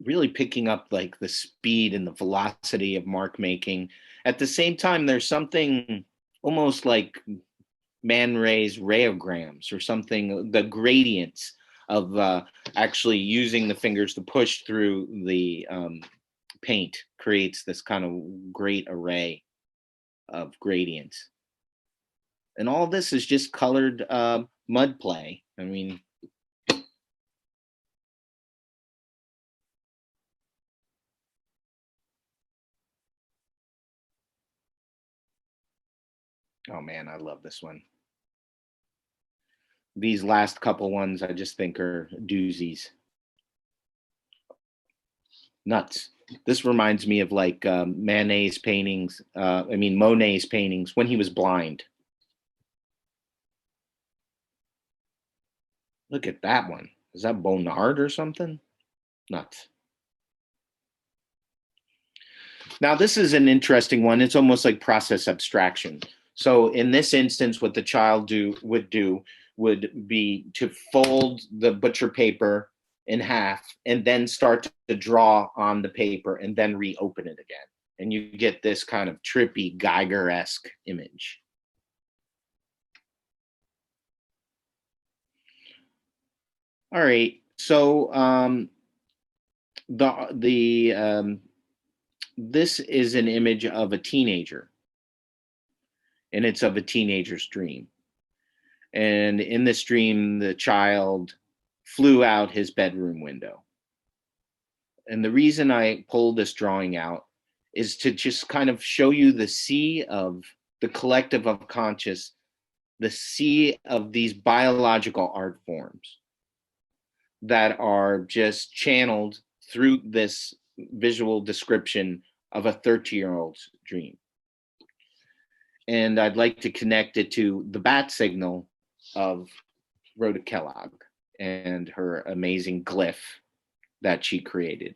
Really picking up like the speed and the velocity of mark making. At the same time, there's something almost like Man Ray's rayograms or something, the gradients of actually using the fingers to push through the paint creates this kind of great array of gradients. And all this is just colored mud play. I mean, oh man, I love this one. These last couple ones I just think are doozies. Nuts. This reminds me of like Monet's paintings when he was blind. Look at that one. Is that Bonnard or something? Nuts. Now this is an interesting one. It's almost like process abstraction. So in this instance, what the child would be to fold the butcher paper in half and then start to draw on the paper and then reopen it again. And you get this kind of trippy Geiger-esque image. All right, so this is an image of a teenager, and it's of a teenager's dream. And in this dream, the child flew out his bedroom window. And the reason I pulled this drawing out is to just kind of show you the sea of the collective of conscious, the sea of these biological art forms that are just channeled through this visual description of a 13-year-old's dream. And I'd like to connect it to the bat signal of Rhoda Kellogg and her amazing glyph that she created.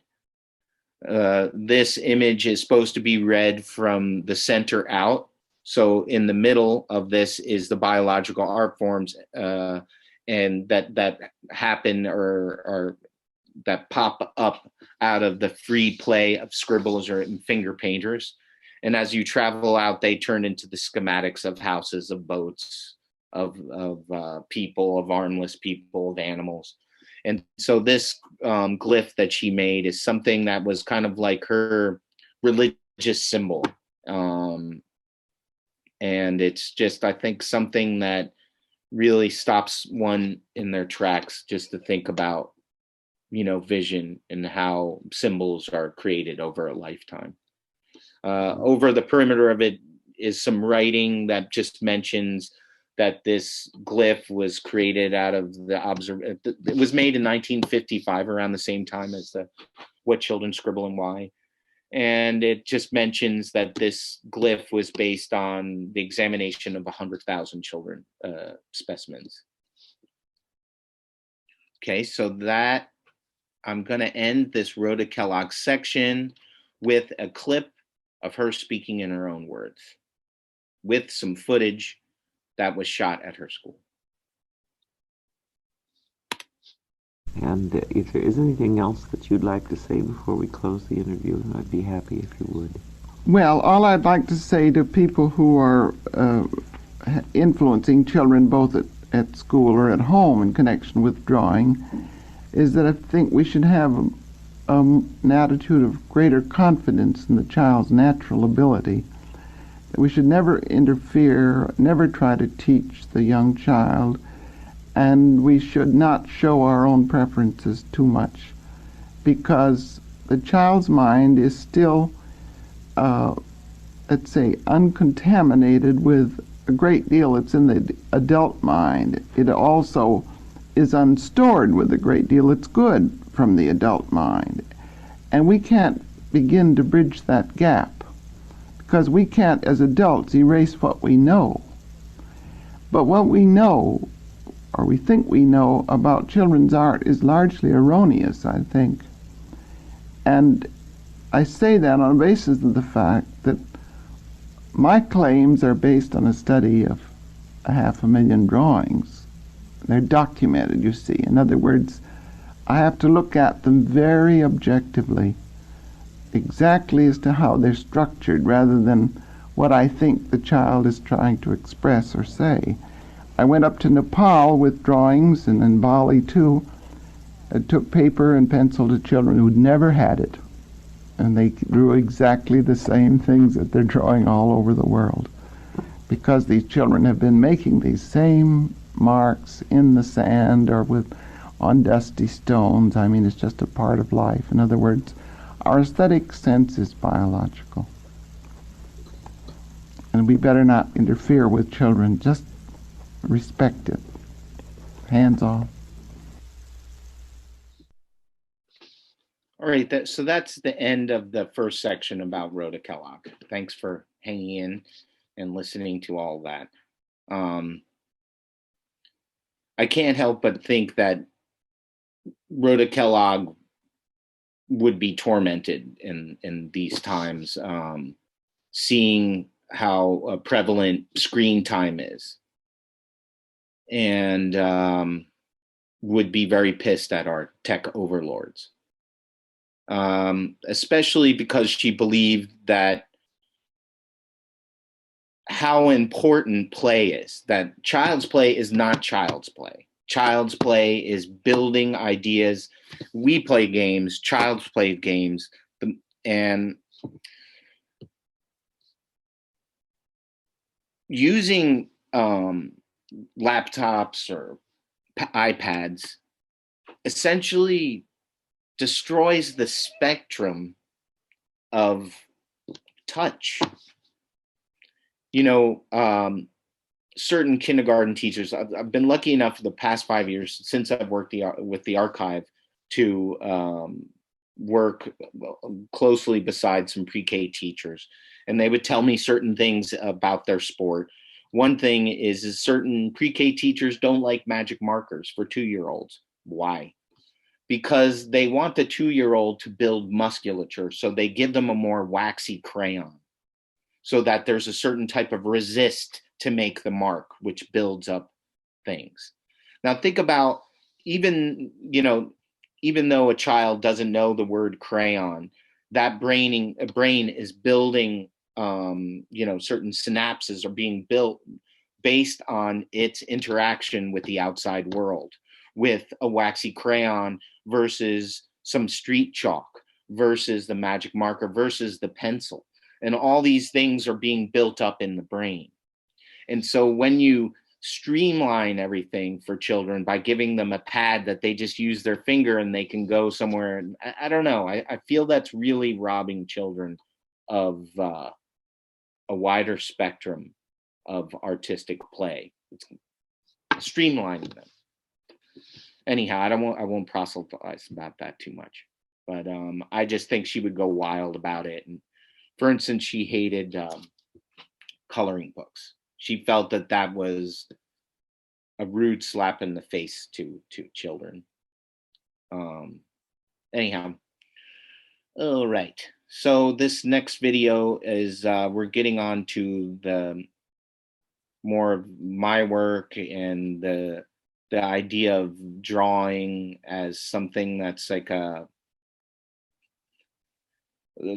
This image is supposed to be read from the center out. So in the middle of this is the biological art forms and that happen or that pop up out of the free play of scribbles or finger painters. And as you travel out, they turn into the schematics of houses, of boats, of people, of armless people, of animals. And so this glyph that she made is something that was kind of like her religious symbol. And it's just, I think, something that really stops one in their tracks just to think about, vision and how symbols are created over a lifetime. Over the perimeter of it is some writing that just mentions that this glyph was created out of it was made in 1955, around the same time as the What Children Scribble and Why. And it just mentions that this glyph was based on the examination of 100,000 children specimens. Okay, so that I'm going to end this Rhoda Kellogg section with a clip of her speaking in her own words with some footage that was shot at her school. And if there is anything else that you'd like to say before we close the interview, I'd be happy if you would. Well, all I'd like to say to people who are influencing children both at school or at home in connection with drawing is that I think we should have an attitude of greater confidence in the child's natural ability. We should never interfere, never try to teach the young child, and we should not show our own preferences too much, because the child's mind is still, let's say, uncontaminated with a great deal that's in the adult mind. It also is unstored with a great deal that's good from the adult mind. And we can't begin to bridge that gap, because we can't, as adults, erase what we know. But what we know, or we think we know, about children's art is largely erroneous, I think. And I say that on the basis of the fact that my claims are based on a study of 500,000 drawings. They're documented, you see. In other words, I have to look at them very objectively, exactly as to how they're structured, rather than what I think the child is trying to express or say. I went up to Nepal with drawings, and in Bali too. I took paper and pencil to children who'd never had it. And they drew exactly the same things that they're drawing all over the world, because these children have been making these same marks in the sand or on dusty stones. I mean, it's just a part of life. In other words, our aesthetic sense is biological. And we better not interfere with children, just respect it. Hands off. All right, so that's the end of the first section about Rhoda Kellogg. Thanks for hanging in and listening to all that. I can't help but think that Rhoda Kellogg would be tormented in these times, seeing how prevalent screen time is, and would be very pissed at our tech overlords, especially because she believed that how important play is, that child's play is not child's play. Child's play is building ideas. We play games, child's play games, and using laptops or iPads essentially destroys the spectrum of touch. You know, certain kindergarten teachers, I've been lucky enough for the past 5 years since I've worked with the archive to work closely beside some pre-K teachers. And they would tell me certain things about their sport. One thing is certain pre-K teachers don't like magic markers for 2-year-olds. Why? Because they want the 2-year-old to build musculature, so they give them a more waxy crayon, so that there's a certain type of resist to make the mark, which builds up things. Now think about, even though a child doesn't know the word crayon, that brain is building, certain synapses are being built based on its interaction with the outside world, with a waxy crayon versus some street chalk versus the magic marker versus the pencil. And all these things are being built up in the brain. And so when you streamline everything for children by giving them a pad that they just use their finger and they can go somewhere, and I don't know, I feel that's really robbing children of a wider spectrum of artistic play. It's streamlining them. Anyhow, I won't proselytize about that too much, but I just think she would go wild about it. And for instance, she hated coloring books. She felt that was a rude slap in the face to children. Anyhow, all right. So this next video is we're getting on to the more of my work and the idea of drawing as something that's like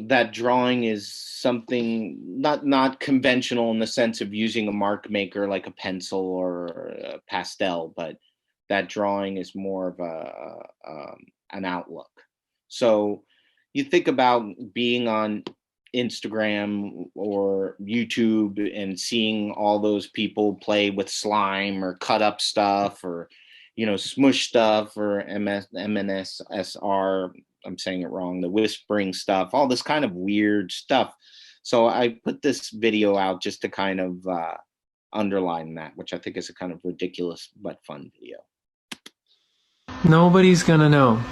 that drawing is something not conventional in the sense of using a mark maker like a pencil or a pastel, but that drawing is more of an outlook. So you think about being on Instagram or YouTube and seeing all those people play with slime or cut up stuff or, smush stuff or MNSSR. I'm saying it wrong, the whispering stuff, all this kind of weird stuff. So I put this video out just to kind of underline that, which I think is a kind of ridiculous but fun video. Nobody's gonna know.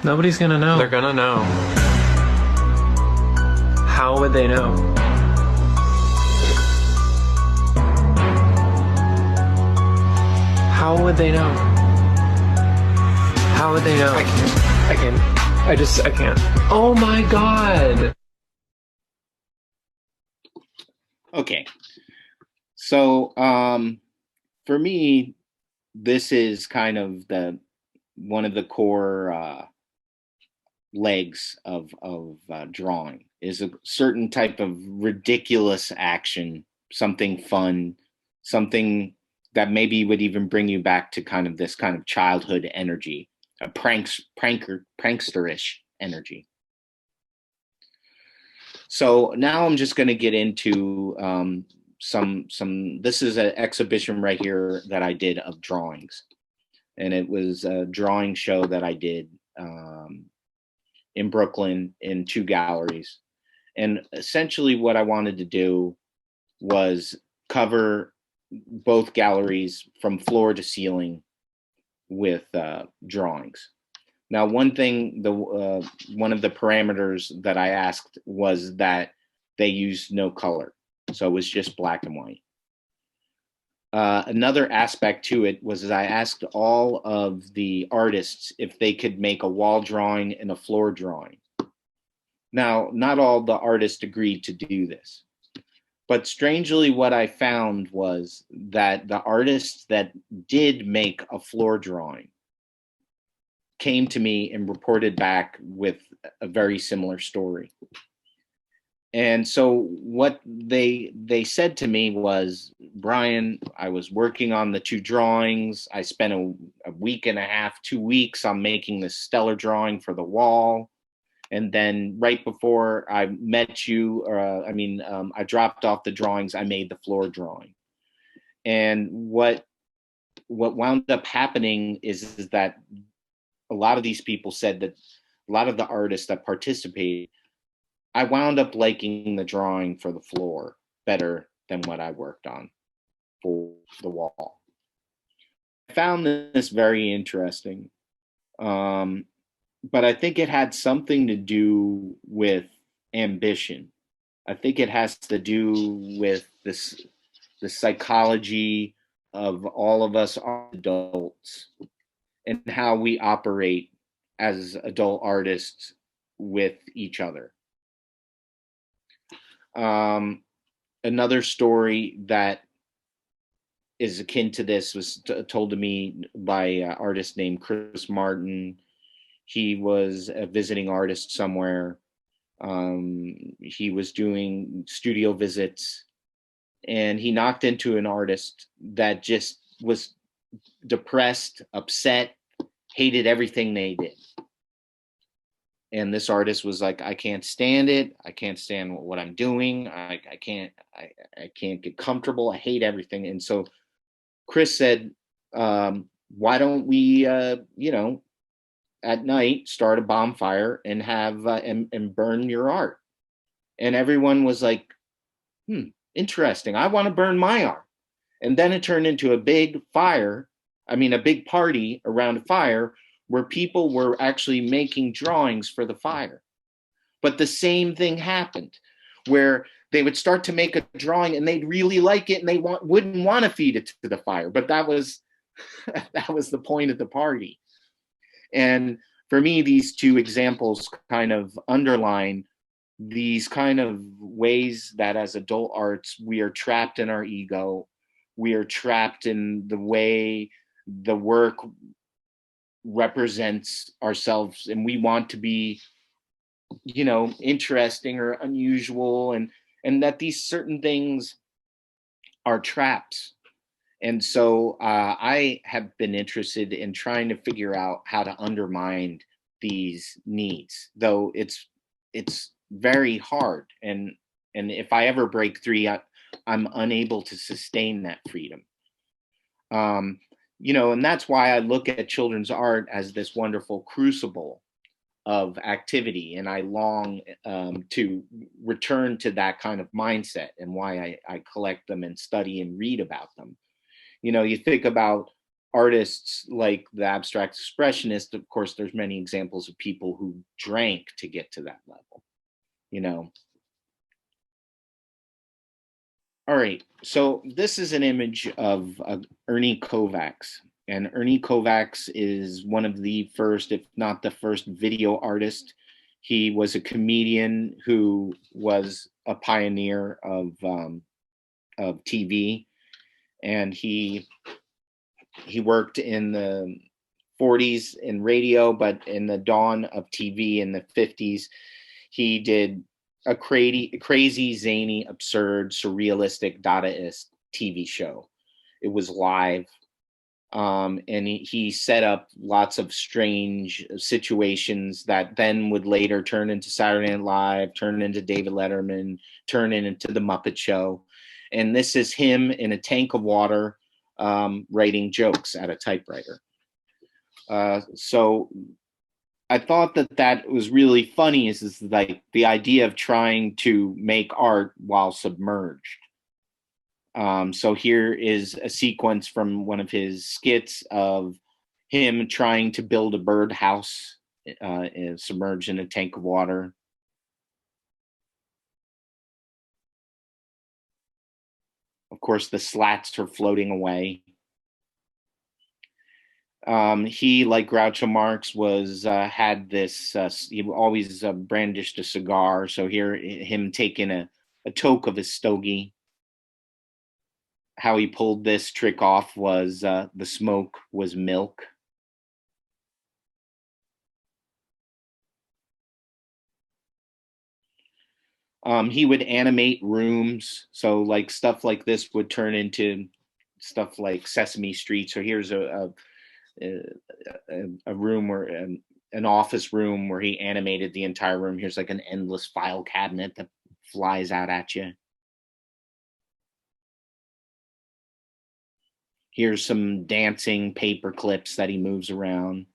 Nobody's gonna know. They're gonna know. How would they know? How would they know? How would they know? I can't. Oh my God. Okay. So for me, this is kind of one of the core legs of drawing, is a certain type of ridiculous action, something fun, something that maybe would even bring you back to kind of this kind of childhood energy a pranksterish energy. So now I'm just going to get into some. This is an exhibition right here that I did of drawings, and it was a drawing show that I did in Brooklyn in 2 galleries. And essentially what I wanted to do was cover both galleries from floor to ceiling with drawings. Now, one thing, one of the parameters that I asked was that they used no color. So it was just black and white. Another aspect to it was I asked all of the artists if they could make a wall drawing and a floor drawing. Now, not all the artists agreed to do this. But strangely, what I found was that the artists that did make a floor drawing came to me and reported back with a very similar story. And so what they said to me was, Brian, I was working on the 2 drawings. I spent a week and a half, 2 weeks on making this stellar drawing for the wall. And then right before I met you, I dropped off the drawings, I made the floor drawing. And what wound up happening is that a lot of these people said that a lot of the artists that participated, I wound up liking the drawing for the floor better than what I worked on for the wall. I found this very interesting. But I think it had something to do with ambition. I think it has to do with the psychology of all of us adults and how we operate as adult artists with each other. Another story that is akin to this was told to me by an artist named Chris Martin. He was a visiting artist somewhere. He was doing studio visits, and he knocked into an artist that just was depressed, upset, hated everything they did. And this artist was like, I can't stand it. I can't stand what I'm doing. I can't get comfortable. I hate everything. And so Chris said, why don't we, at night, start a bonfire and have and burn your art. And everyone was like, interesting. I want to burn my art. And then it turned into a big fire. A big party around a fire where people were actually making drawings for the fire. But the same thing happened where they would start to make a drawing and they'd really like it and they wouldn't want to feed it to the fire. But that was the point of the party. And for me, these 2 examples kind of underline these kind of ways that as adult arts, we are trapped in our ego. We are trapped in the way the work represents ourselves, and we want to be, interesting or unusual, and that these certain things are traps. And so I have been interested in trying to figure out how to undermine these needs, though it's very hard. And if I ever break 3, I'm unable to sustain that freedom. And that's why I look at children's art as this wonderful crucible of activity. And I long to return to that kind of mindset, and why I collect them and study and read about them. You think about artists like the abstract expressionist, of course, there's many examples of people who drank to get to that level, All right, so this is an image of Ernie Kovacs. And Ernie Kovacs is one of the first, if not the first, video artist. He was a comedian who was a pioneer of TV. And he worked in the 40s in radio, but in the dawn of TV in the 50s, he did a crazy, zany, absurd, surrealistic, Dadaist TV show. It was live. And he set up lots of strange situations that then would later turn into Saturday Night Live, turn into David Letterman, turn into The Muppet Show. And this is him in a tank of water writing jokes at a typewriter. So I thought that was really funny is like the idea of trying to make art while submerged. So here is a sequence from one of his skits of him trying to build a birdhouse submerged in a tank of water. Of course, the slats are floating away. He, like Groucho Marx, had this. He always brandished a cigar. So here, him taking a toke of his stogie. How he pulled this trick off was the smoke was milk. He would animate rooms. So like stuff like this would turn into stuff like Sesame Street. So here's a room where an office room where he animated the entire room. Here's like an endless file cabinet that flies out at you. Here's some dancing paper clips that he moves around.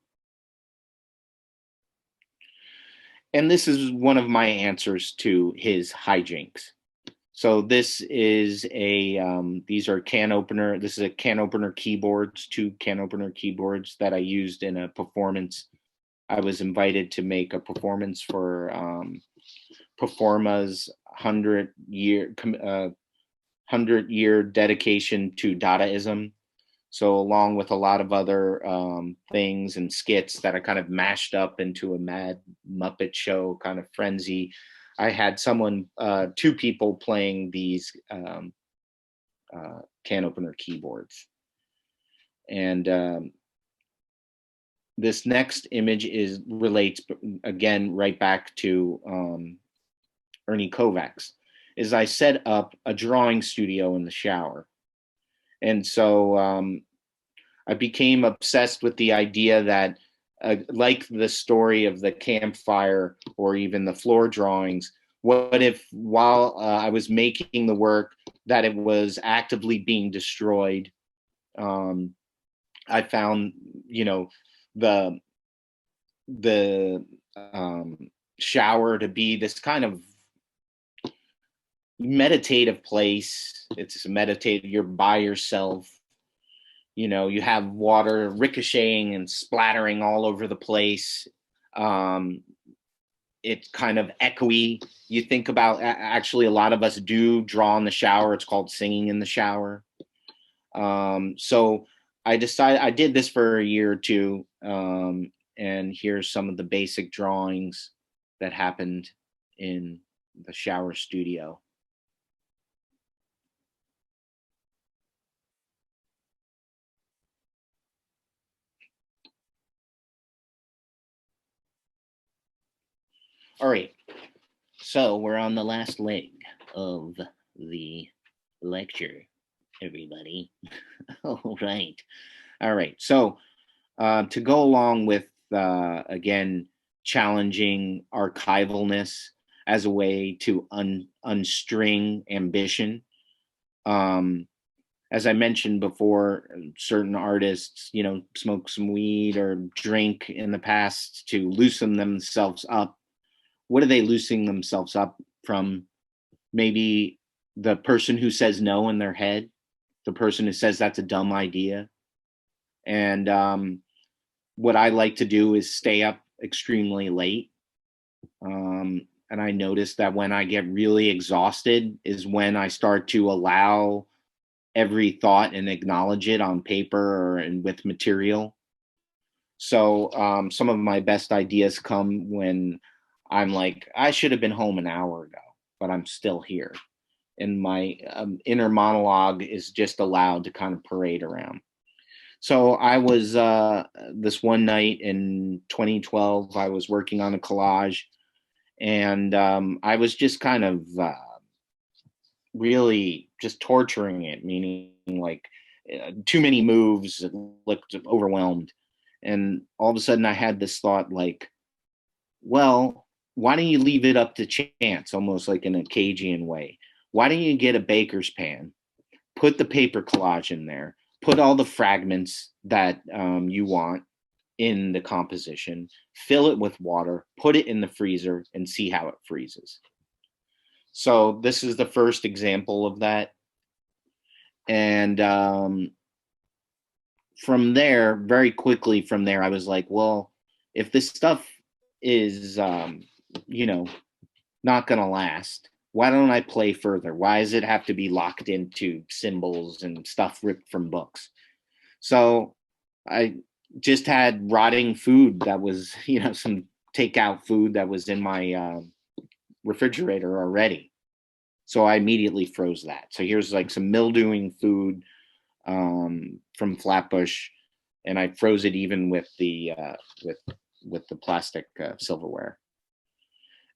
And this is one of my answers to his hijinks. So this is these are can opener. This is a can opener keyboards, 2 can opener keyboards that I used in a performance. I was invited to make a performance for Performa's 100-year dedication to Dadaism. So along with a lot of other things and skits that are kind of mashed up into a mad Muppet Show kind of frenzy, I had 2 people playing these can opener keyboards. And this next image relates again right back to Ernie Kovacs. Is I set up a drawing studio in the shower. And so I became obsessed with the idea that, like the story of the campfire or even the floor drawings, what if while I was making the work that it was actively being destroyed? I found, the shower to be this kind of meditative place. It's meditative. You're by yourself. You have water ricocheting and splattering all over the place. It's kind of echoey. You think about, actually, a lot of us do draw in the shower. It's called singing in the shower. So I decided, I did this for a year or two. And here's some of the basic drawings that happened in the shower studio. All right, so we're on the last leg of the lecture, everybody. All right. So to go along with, again, challenging archivalness as a way to unstring ambition. As I mentioned before, certain artists, smoke some weed or drink in the past to loosen themselves up. What are they loosening themselves up from? Maybe the person who says no in their head, the person who says that's a dumb idea. And what I like to do is stay up extremely late. And I notice that when I get really exhausted is when I start to allow every thought and acknowledge it on paper and with material. So some of my best ideas come when I'm like, I should have been home an hour ago, but I'm still here. And my inner monologue is just allowed to kind of parade around. So I was, this one night in 2012, I was working on a collage, and I was just kind of really just torturing it, meaning like too many moves, it looked overwhelmed. And all of a sudden I had this thought like, well, why don't you leave it up to chance, almost like in a Cajun way? Why don't you get a baker's pan, put the paper collage in there, put all the fragments that you want in the composition, fill it with water, put it in the freezer, and see how it freezes. So this is the first example of that. And from there, very quickly from there, I was like, well, if this stuff is, not going to last, why don't I play further? Why does it have to be locked into symbols and stuff ripped from books? So I just had rotting food that was, some takeout food that was in my refrigerator already. So I immediately froze that. So here's like some mildewing food from Flatbush, and I froze it even with the plastic silverware.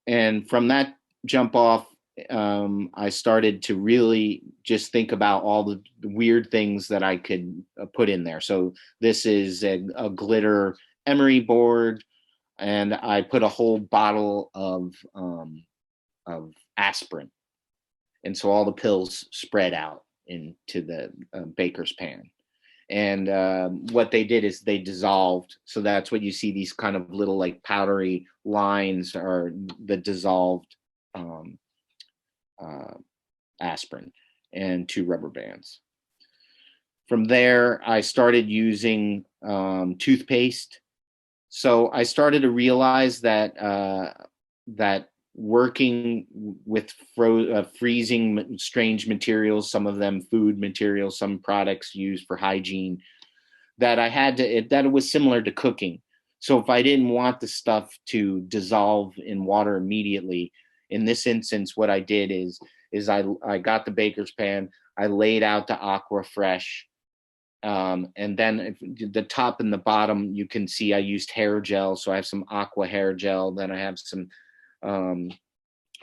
And from that jump off, I started to really just think about all the weird things that I could put in there. So this is a glitter emery board, and I put a whole bottle of aspirin. And so all the pills spread out into the baker's pan. And what they did is they dissolved. So that's what you see, these kind of little like powdery lines are the dissolved aspirin, and 2 rubber bands. From there, I started using toothpaste. So I started to realize that that working with freezing strange materials, some of them food materials, some products used for hygiene, that I had to, that it was similar to cooking. So if I didn't want the stuff to dissolve in water immediately, in this instance, what I did is I got the baker's pan, I laid out the Aqua Fresh, and then the top and the bottom, you can see I used hair gel. So I have some aqua hair gel, then I have some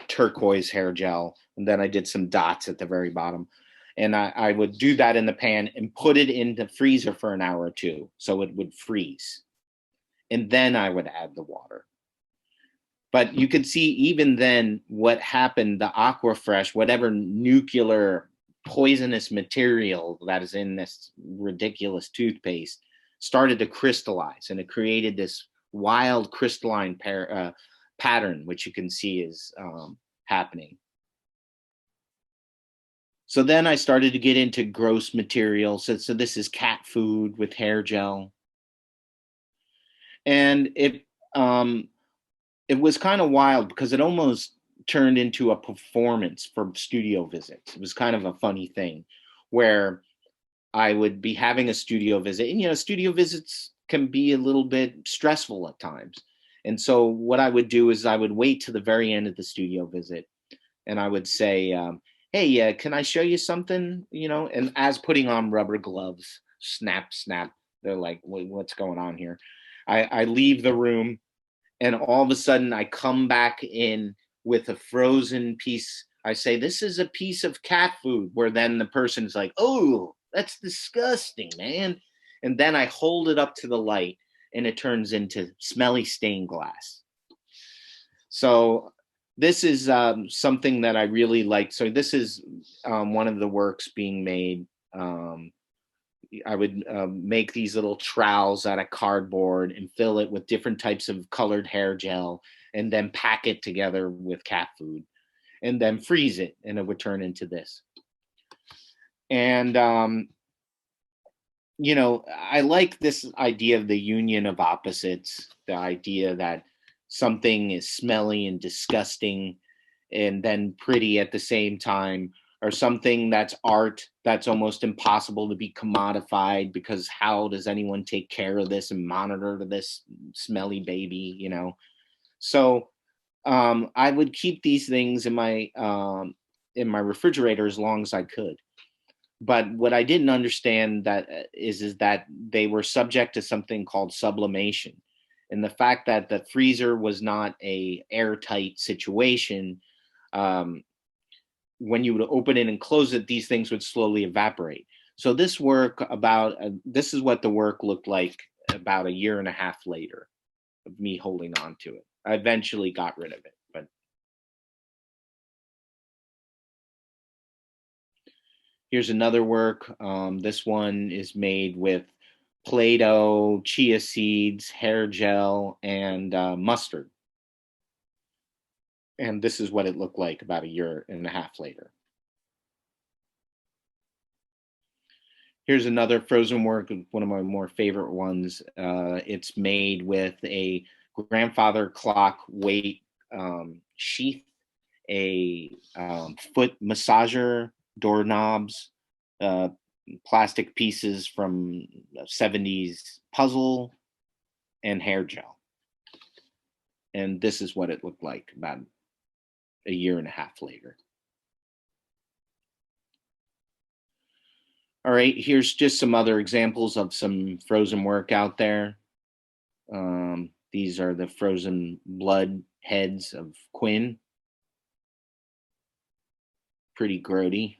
turquoise hair gel, and then I did some dots at the very bottom. And I would do that in the pan and put it in the freezer for an hour or 2 so it would freeze. And then I would add the water. But you could see even then what happened, the Aqua Fresh, whatever nuclear poisonous material that is in this ridiculous toothpaste, started to crystallize, and it created this wild crystalline pattern, which you can see is happening. So then I started to get into gross materials. So this is cat food with hair gel. And it was kind of wild because it almost turned into a performance for studio visits. It was kind of a funny thing where I would be having a studio visit, and studio visits can be a little bit stressful at times. And so what I would do is I would wait to the very end of the studio visit, and I would say, hey, can I show you something? And as putting on rubber gloves, snap, snap, they're like, what's going on here? I leave the room, and all of a sudden I come back in with a frozen piece. I say, this is a piece of cat food, where then the person's like, oh, that's disgusting, man. And then I hold it up to the light, and it turns into smelly stained glass. So this is something that I really like. So this is one of the works being made. I would make these little trowels out of cardboard and fill it with different types of colored hair gel, and then pack it together with cat food, and then freeze it, and it would turn into this. And I like this idea of the union of opposites, the idea that something is smelly and disgusting and then pretty at the same time, or something that's art that's almost impossible to be commodified, because how does anyone take care of this and monitor this smelly baby, So I would keep these things in my refrigerator as long as I could. But what I didn't understand is that they were subject to something called sublimation. And the fact that the freezer was not a airtight situation, when you would open it and close it, these things would slowly evaporate. So this work this is what the work looked like about a year and a half later of me holding on to it. I eventually got rid of it, but here's another work. This one is made with Play-Doh, chia seeds, hair gel, and mustard. And this is what it looked like about a year and a half later. Here's another frozen work, one of my more favorite ones. It's made with a grandfather clock weight sheath, a foot massager, doorknobs, plastic pieces from 70s puzzle, and hair gel. And this is what it looked like about a year and a half later. All right, here's just some other examples of some frozen work out there. These are the frozen blood heads of Quinn. Pretty grody.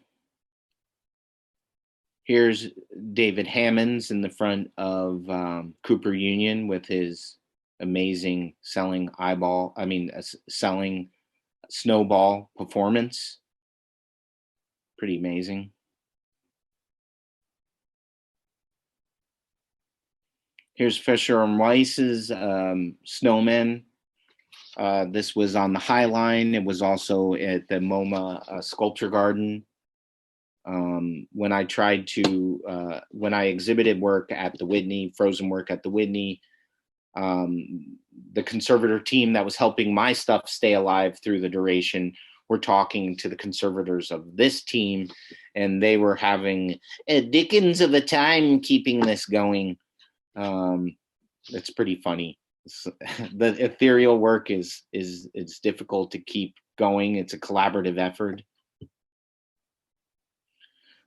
Here's David Hammonds in the front of Cooper Union with his amazing selling snowball performance. Pretty amazing. Here's Fisher and Weiss's Snowmen. This was on the High Line. It was also at the MoMA Sculpture Garden. When I exhibited work at the Whitney, frozen work at the Whitney, the conservator team that was helping my stuff stay alive through the duration were talking to the conservators of this team, and they were having a dickens of a time keeping this going. It's pretty funny. The ethereal work is difficult to keep going. It's a collaborative effort.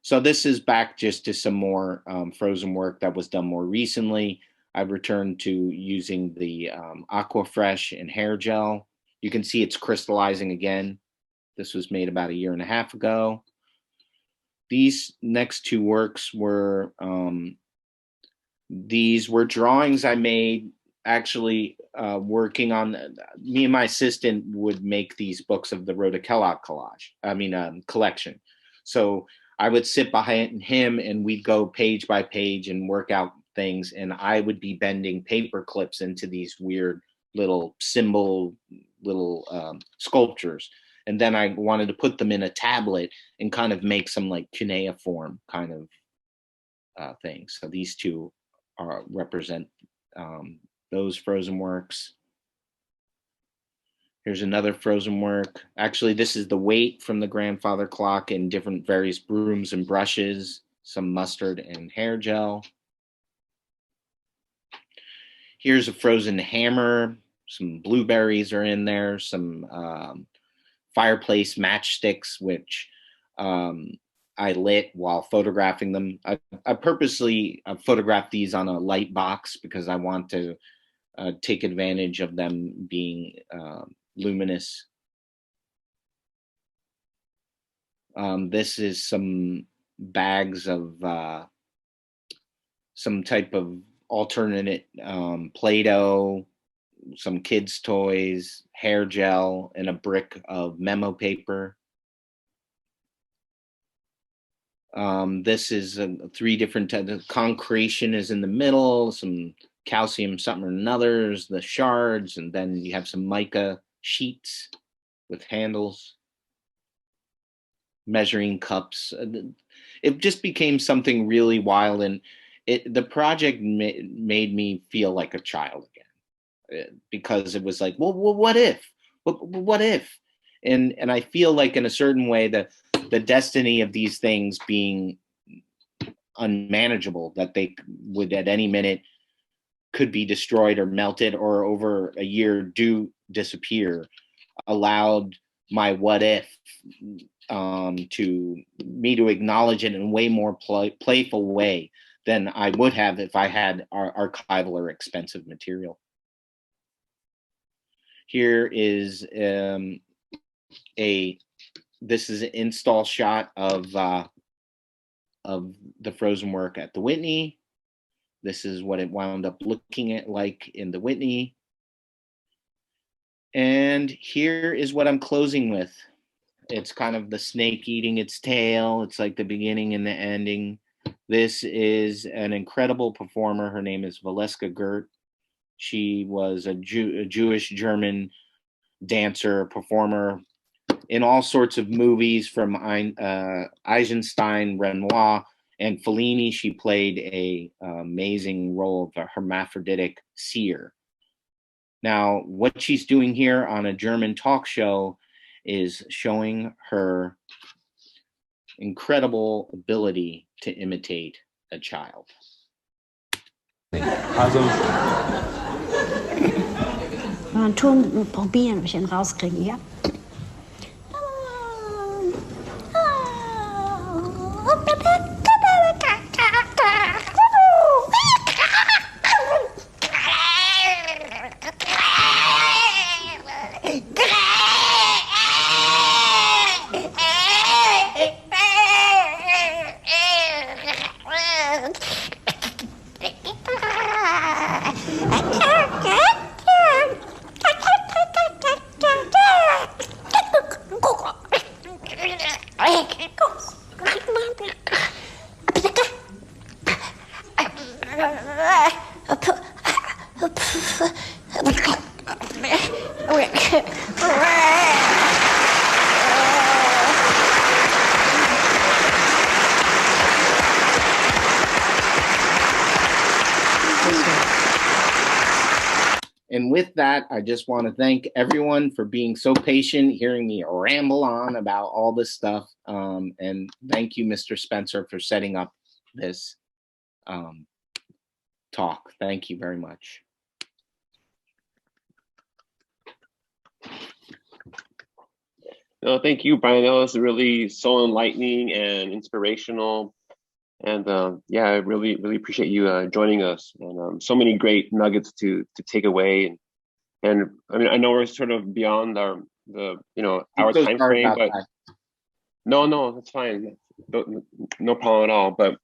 So this is back just to some more frozen work that was done more recently. I've returned to using the Aquafresh and hair gel. You can see it's crystallizing again. This was made about a year and a half ago. These next two works were these were drawings I made actually working on. Me and my assistant would make these books of the Rhoda Kellogg collection. So I would sit behind him and we'd go page by page and work out things. And I would be bending paper clips into these weird little sculptures. And then I wanted to put them in a tablet and kind of make some like cuneiform kind of things. So these two represent those frozen works. Here's another frozen work. Actually, this is the weight from the grandfather clock in different various brooms and brushes, some mustard and hair gel. Here's a frozen hammer. Some blueberries are in there, some fireplace matchsticks, which I lit while photographing them. I purposely photographed these on a light box because I want to take advantage of them being luminous. This is some bags of some type of alternate Play-Doh, some kids' toys, hair gel, and a brick of memo paper. This is three different types. The concretion is in the middle, some calcium something or another's, the shards, and then you have some mica sheets with handles, measuring cups. It just became something really wild, and the project made me feel like a child again, because it was like, well what if? What if? And I feel like in a certain way that the destiny of these things being unmanageable, that they would at any minute could be destroyed or melted or over a year do disappear, allowed my what if to acknowledge it in a way more playful way than I would have if I had archival or expensive material. Here is this is an install shot of of the frozen work at the Whitney. This is what it wound up looking at like in the Whitney. And here is what I'm closing with. It's kind of the snake eating its tail. It's like the beginning and the ending. This is an incredible performer. Her name is Valeska Gert. She was a Jewish German dancer, performer in all sorts of movies from Eisenstein, Renoir, and Fellini. She played a amazing role of a hermaphroditic seer. Now, what she's doing here on a German talk show is showing her incredible ability to imitate a child. Einen Ton probieren, ob ich ihn rauskriege, ja? And with that, I just want to thank everyone for being so patient, hearing me ramble on about all this stuff. And thank you, Mr. Spencer, for setting up this talk. Thank you very much. No, thank you, Brian. That was really so enlightening and inspirational. And yeah, I really appreciate you joining us, and so many great nuggets to take away. And I mean, I know we're sort of beyond our time frame, but no, that's fine. No problem at all. But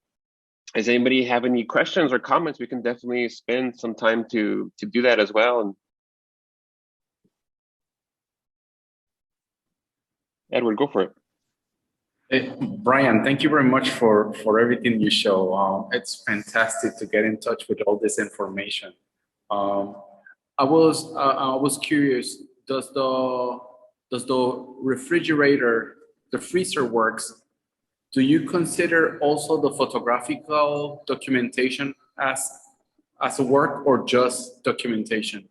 does anybody have any questions or comments? We can definitely spend some time to do that as well. And Edward, go for it. Hey, Brian, thank you very much for everything you show. It's fantastic to get in touch with all this information. I was curious. Does the refrigerator, the freezer works? Do you consider also the photographical documentation as a work, or just documentation?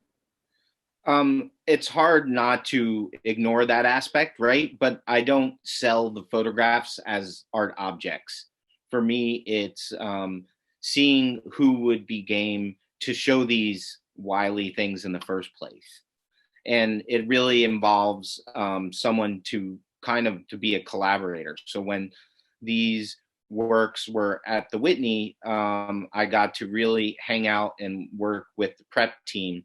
It's hard not to ignore that aspect, right? But I don't sell the photographs as art objects. For me, it's seeing who would be game to show these wily things in the first place. And it really involves someone to be a collaborator. So when these works were at the Whitney, I got to really hang out and work with the prep team.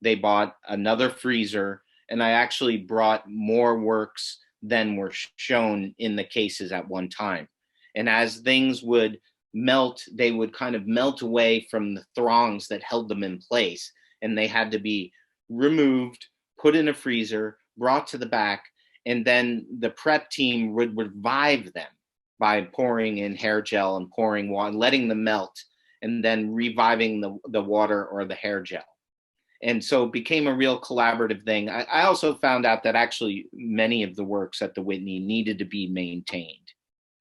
They bought another freezer, and I actually brought more works than were shown in the cases at one time. And as things would melt, they would kind of melt away from the throngs that held them in place. And they had to be removed, put in a freezer, brought to the back, and then the prep team would revive them by pouring in hair gel and pouring water, letting them melt, and then reviving the water or the hair gel. And so it became a real collaborative thing. I also found out that actually many of the works at the Whitney needed to be maintained,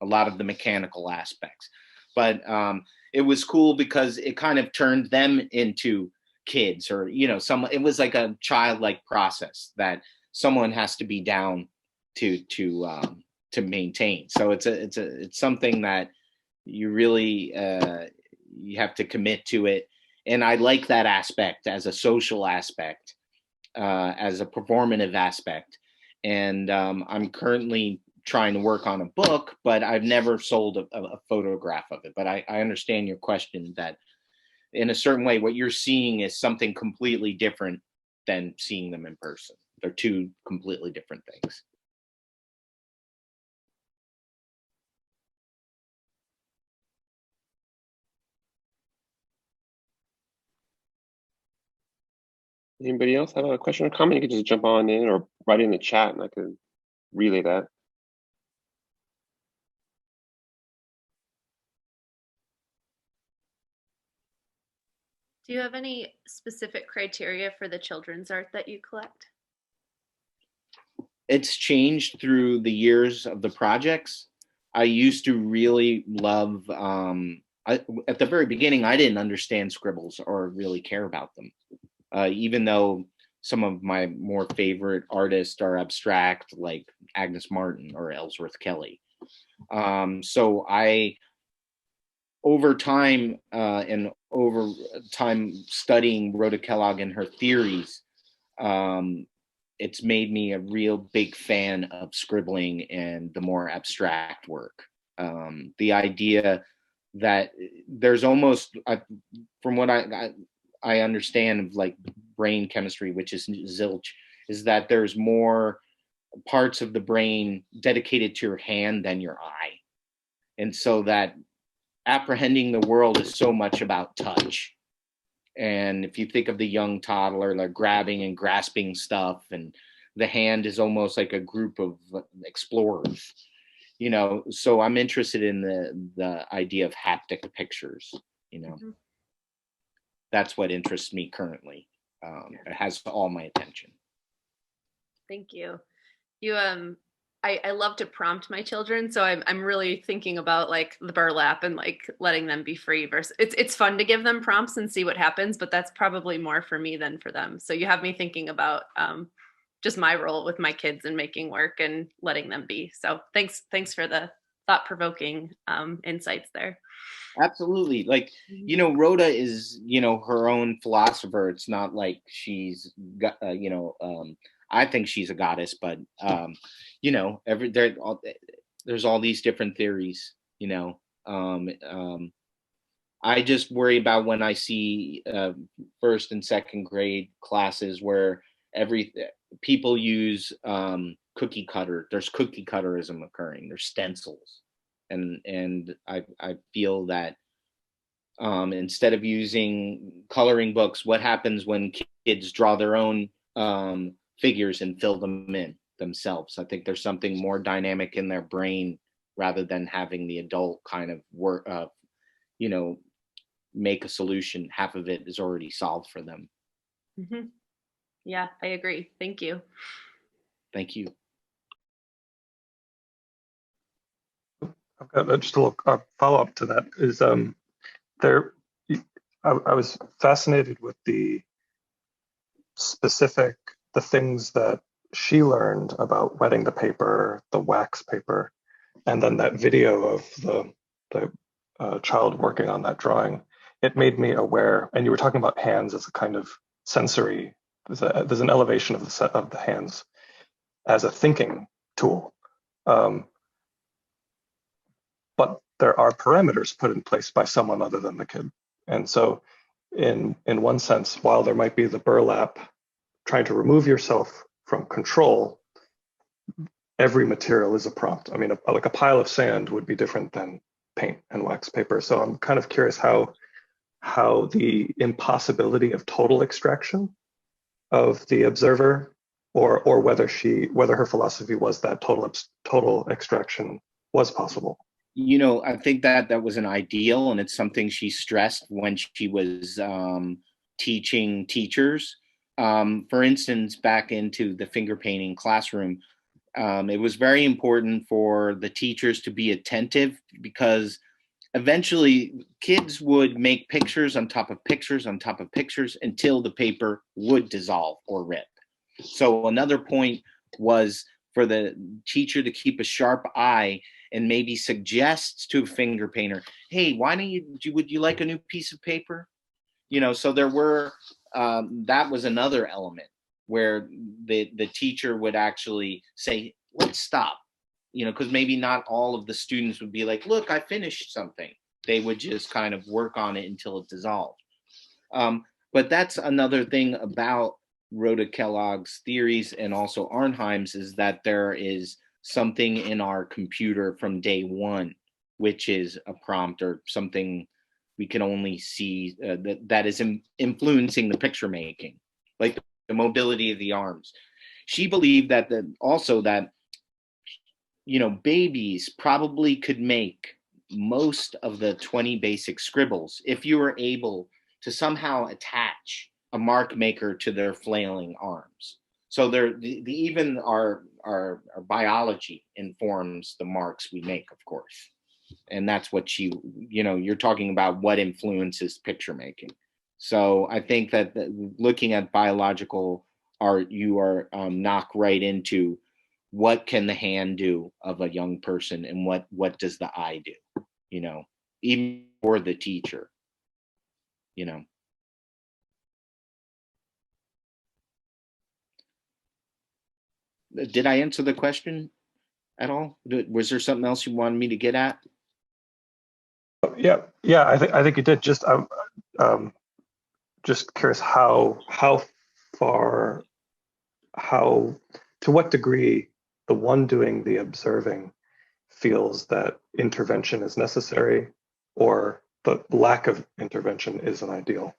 a lot of the mechanical aspects. But it was cool because it kind of turned them into kids, or, it was like a childlike process that someone has to be down to maintain. So it's something that you really, you have to commit to it. And I like that aspect as a social aspect, as a performative aspect. And I'm currently trying to work on a book, but I've never sold a photograph of it. But I understand your question, that in a certain way, what you're seeing is something completely different than seeing them in person. They're two completely different things. Anybody else have a question or comment? You can just jump on in or write it in the chat and I can relay that. Do you have any specific criteria for the children's art that you collect? It's changed through the years of the projects. I used to really love, at the very beginning, I didn't understand scribbles or really care about them. Even though some of my more favorite artists are abstract, like Agnes Martin or Ellsworth Kelly. So over time studying Rhoda Kellogg and her theories, it's made me a real big fan of scribbling and the more abstract work. The idea that there's almost, from what I understand of like brain chemistry, which is zilch, is that there's more parts of the brain dedicated to your hand than your eye. And so that apprehending the world is so much about touch. And if you think of the young toddler, like grabbing and grasping stuff, and the hand is almost like a group of explorers, you know. So I'm interested in the idea of haptic pictures, you know. Mm-hmm. That's what interests me currently. It has all my attention. Thank you. I love to prompt my children, so I'm really thinking about like the burlap and like letting them be free versus it's fun to give them prompts and see what happens, but that's probably more for me than for them. So you have me thinking about just my role with my kids and making work and letting them be. So thanks for the thought-provoking insights there. Absolutely. Like, you know, Rhoda is, you know, her own philosopher. It's not like she's got, you know, I think she's a goddess, but you know, there's all these different theories, you know. I just worry about when I see first and second grade classes where people use cookie cutter. There's cookie cutterism occurring. There's stencils, and I feel that instead of using coloring books, what happens when kids draw their own figures and fill them in themselves? I think there's something more dynamic in their brain rather than having the adult kind of work, you know, make a solution. Half of it is already solved for them. Mm-hmm. Yeah, I agree. Thank you. Thank you. I've got just a little follow-up to that. Is I was fascinated with the things that she learned about wetting the paper, the wax paper, and then that video of the child working on that drawing. It made me aware, and you were talking about hands as a kind of sensory. There's an elevation of the hands as a thinking tool, but there are parameters put in place by someone other than the kid. And so, in one sense, while there might be the burlap, trying to remove yourself from control, every material is a prompt. I mean, like a pile of sand would be different than paint and wax paper. So I'm kind of curious how the impossibility of total extraction of the observer, or whether her philosophy was that total extraction was possible. You know, I think that was an ideal, and it's something she stressed when she was teaching teachers. For instance, back into the finger painting classroom, it was very important for the teachers to be attentive, because eventually kids would make pictures on top of pictures on top of pictures until the paper would dissolve or rip. So another point was for the teacher to keep a sharp eye and maybe suggests to a finger painter, hey, would you like a new piece of paper? You know, so there were, that was another element where the teacher would actually say, let's stop, you know, because maybe not all of the students would be like, look, I finished something. They would just kind of work on it until it dissolved. But that's another thing about Rhoda Kellogg's theories and also Arnheim's, is that there is something in our computer from day one, which is a prompt or something we can only see that is influencing the picture making. Like the mobility of the arms. She believed that also that, you know, babies probably could make most of the 20 basic scribbles if you were able to somehow attach a mark maker to their flailing arms. So even our biology informs the marks we make, of course. And that's what you're talking about what influences picture making. So I think that looking at biological art, you are knock right into what can the hand do of a young person and what does the eye do, you know, even for the teacher, you know. Did I answer the question at all? Was there something else you wanted me to get at? Yeah, I think you did. Just curious how to what degree the one doing the observing feels that intervention is necessary, or the lack of intervention is an ideal.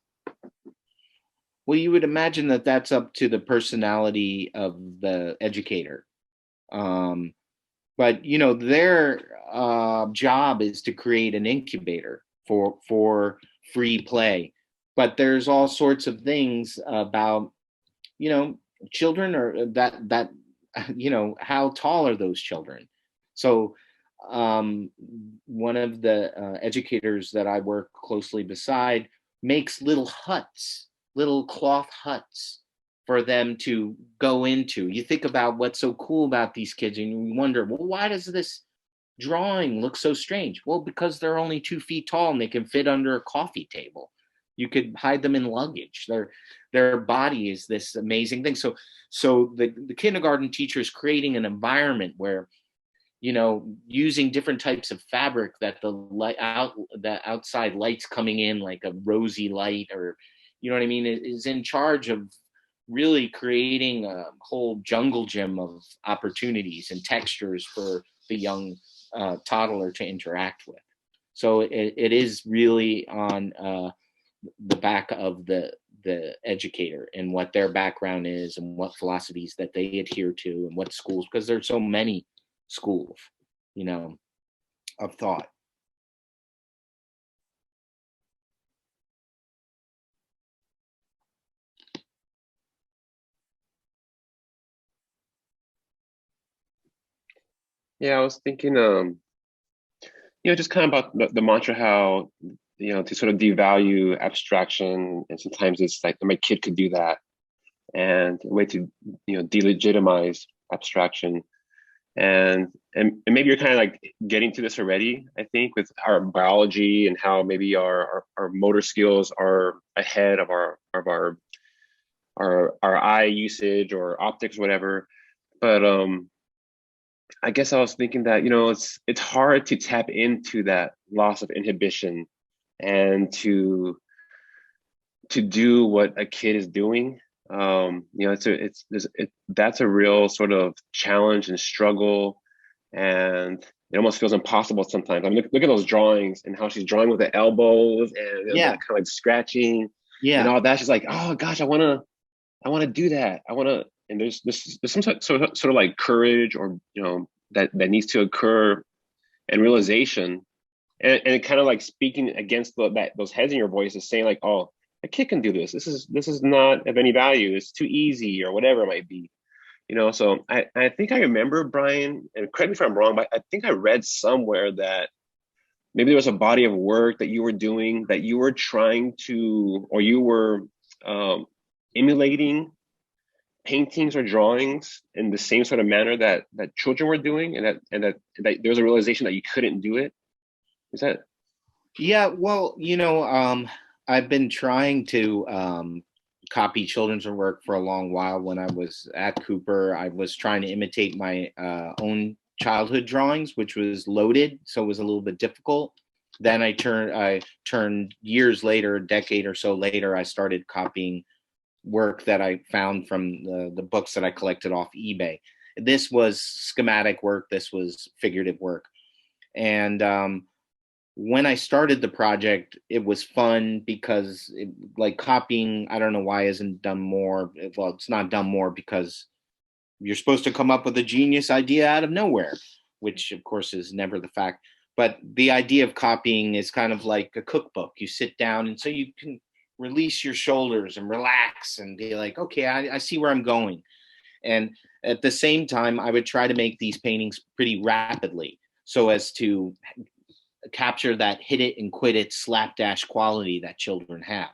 Well, you would imagine that that's up to the personality of the educator. But, you know, their job is to create an incubator for free play. But there's all sorts of things about, you know, children are that you know, how tall are those children? So one of the educators that I work closely beside makes little huts, little cloth huts for them to go into. You think about what's so cool about these kids and you wonder, well, why does this drawing look so strange? Well, because they're only 2 feet tall and they can fit under a coffee table. You could hide them in luggage. Their body is this amazing thing. So the kindergarten teacher is creating an environment where, you know, using different types of fabric that the outside light's coming in like a rosy light, or, you know what I mean, is in charge of really creating a whole jungle gym of opportunities and textures for the young toddler to interact with. So it is really on the back of the educator and what their background is and what philosophies that they adhere to and what schools, because there's so many schools, you know, of thought. Yeah, I was thinking, you know, just kind of about the mantra, how, you know, to sort of devalue abstraction, and sometimes it's like my kid could do that, and a way to, you know, delegitimize abstraction. And maybe you're kind of like getting to this already, I think, with our biology and how maybe our motor skills are ahead of our eye usage or optics, whatever. But I guess I was thinking that, you know, it's hard to tap into that loss of inhibition and to do what a kid is doing. You know, that's a real sort of challenge and struggle, and it almost feels impossible sometimes. I mean, look at those drawings and how she's drawing with the elbows and kind of like scratching, and all that. She's like, oh gosh, I want to do that. And there's some sort of like courage, or, you know, that needs to occur, and realization, and it kind of like speaking against those heads in your voice is saying like, oh, a kid can do this. This is not of any value. It's too easy, or whatever it might be, you know. So I think I remember, Brian, and correct me if I'm wrong, but I think I read somewhere that maybe there was a body of work that you were doing, that you were trying to, or you were emulating paintings or drawings in the same sort of manner that children were doing, and that there was a realization that you couldn't do it. Is that? Yeah, well, you know, I've been trying to copy children's work for a long while. When I was at Cooper, I was trying to imitate my own childhood drawings, which was loaded, so it was a little bit difficult. Then I turned years later, a decade or so later, I started copying work that I found from the books that I collected off eBay. This was schematic work. This was figurative work. And when I started the project, it was fun because like copying, I don't know why isn't done more. Well, it's not done more because you're supposed to come up with a genius idea out of nowhere, which of course is never the fact. But the idea of copying is kind of like a cookbook. You sit down and so you can release your shoulders and relax and be like, okay, I see where I'm going. And at the same time, I would try to make these paintings pretty rapidly so as to capture that hit it and quit it slapdash quality that children have.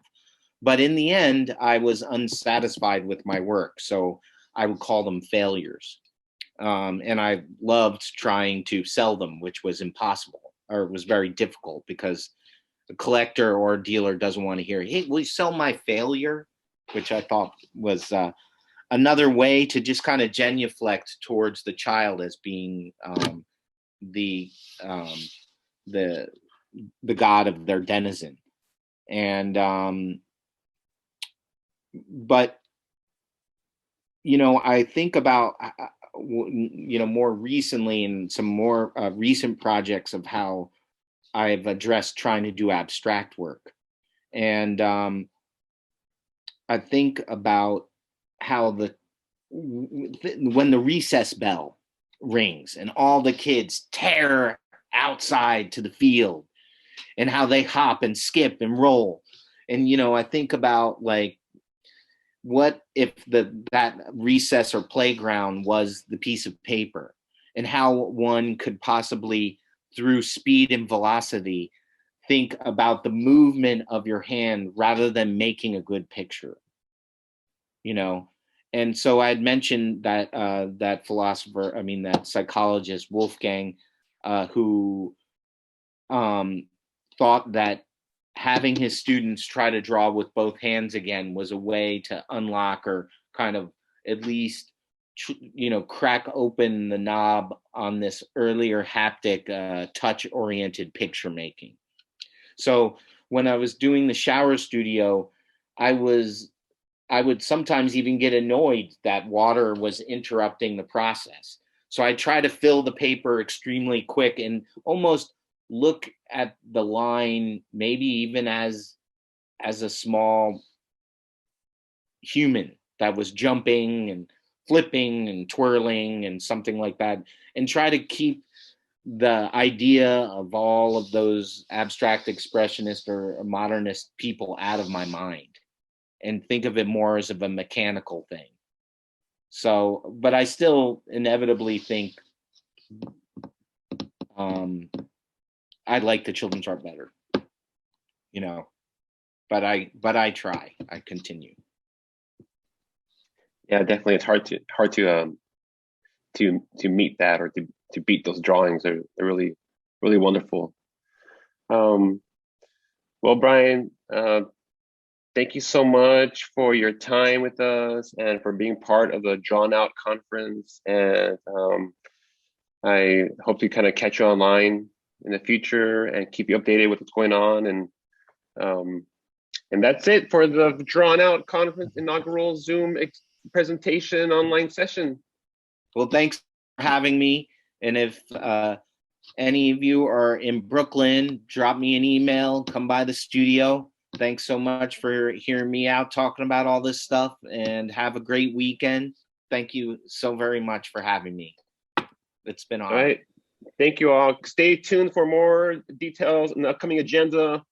But in the end, I was unsatisfied with my work. So I would call them failures. And I loved trying to sell them, which was impossible, or it was very difficult because a collector or a dealer doesn't want to hear, hey, will you sell my failure? Which I thought was another way to just kind of genuflect towards the child as being the god of their denizen. And but you know, I think about you know, more recently in some more recent projects of how I've addressed trying to do abstract work. And I think about how when the recess bell rings and all the kids tear outside to the field and how they hop and skip and roll. And, you know, I think about like, what if that recess or playground was the piece of paper, and how one could possibly, through speed and velocity, think about the movement of your hand rather than making a good picture, you know? And so I had mentioned that that philosopher, I mean, that psychologist Wolfgang, who thought that having his students try to draw with both hands again was a way to unlock or kind of at least, you know, crack open the knob on this earlier haptic touch-oriented picture making. So when I was doing the shower studio, I would sometimes even get annoyed that water was interrupting the process. So I try to fill the paper extremely quick and almost look at the line, maybe even as a small human that was jumping and flipping and twirling and something like that, and try to keep the idea of all of those abstract expressionist or modernist people out of my mind and think of it more as of a mechanical thing. So, but I still inevitably think I'd like the children's art better, you know, but I try, I continue. Yeah, definitely. It's hard to meet that, or to beat those drawings. They're really, really wonderful. Well, Brian, thank you so much for your time with us and for being part of the Drawn Out conference. And I hope to kind of catch you online in the future and keep you updated with what's going on. And that's it for the Drawn Out conference inaugural Zoom presentation online session. Well, thanks for having me. And if any of you are in Brooklyn, drop me an email, come by the studio. Thanks so much for hearing me out talking about all this stuff, and have a great weekend. Thank you so very much for having me. It's been awesome. All right. Thank you all. Stay tuned for more details in the upcoming agenda.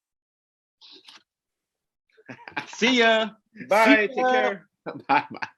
See ya. Bye. Take care. Bye-bye.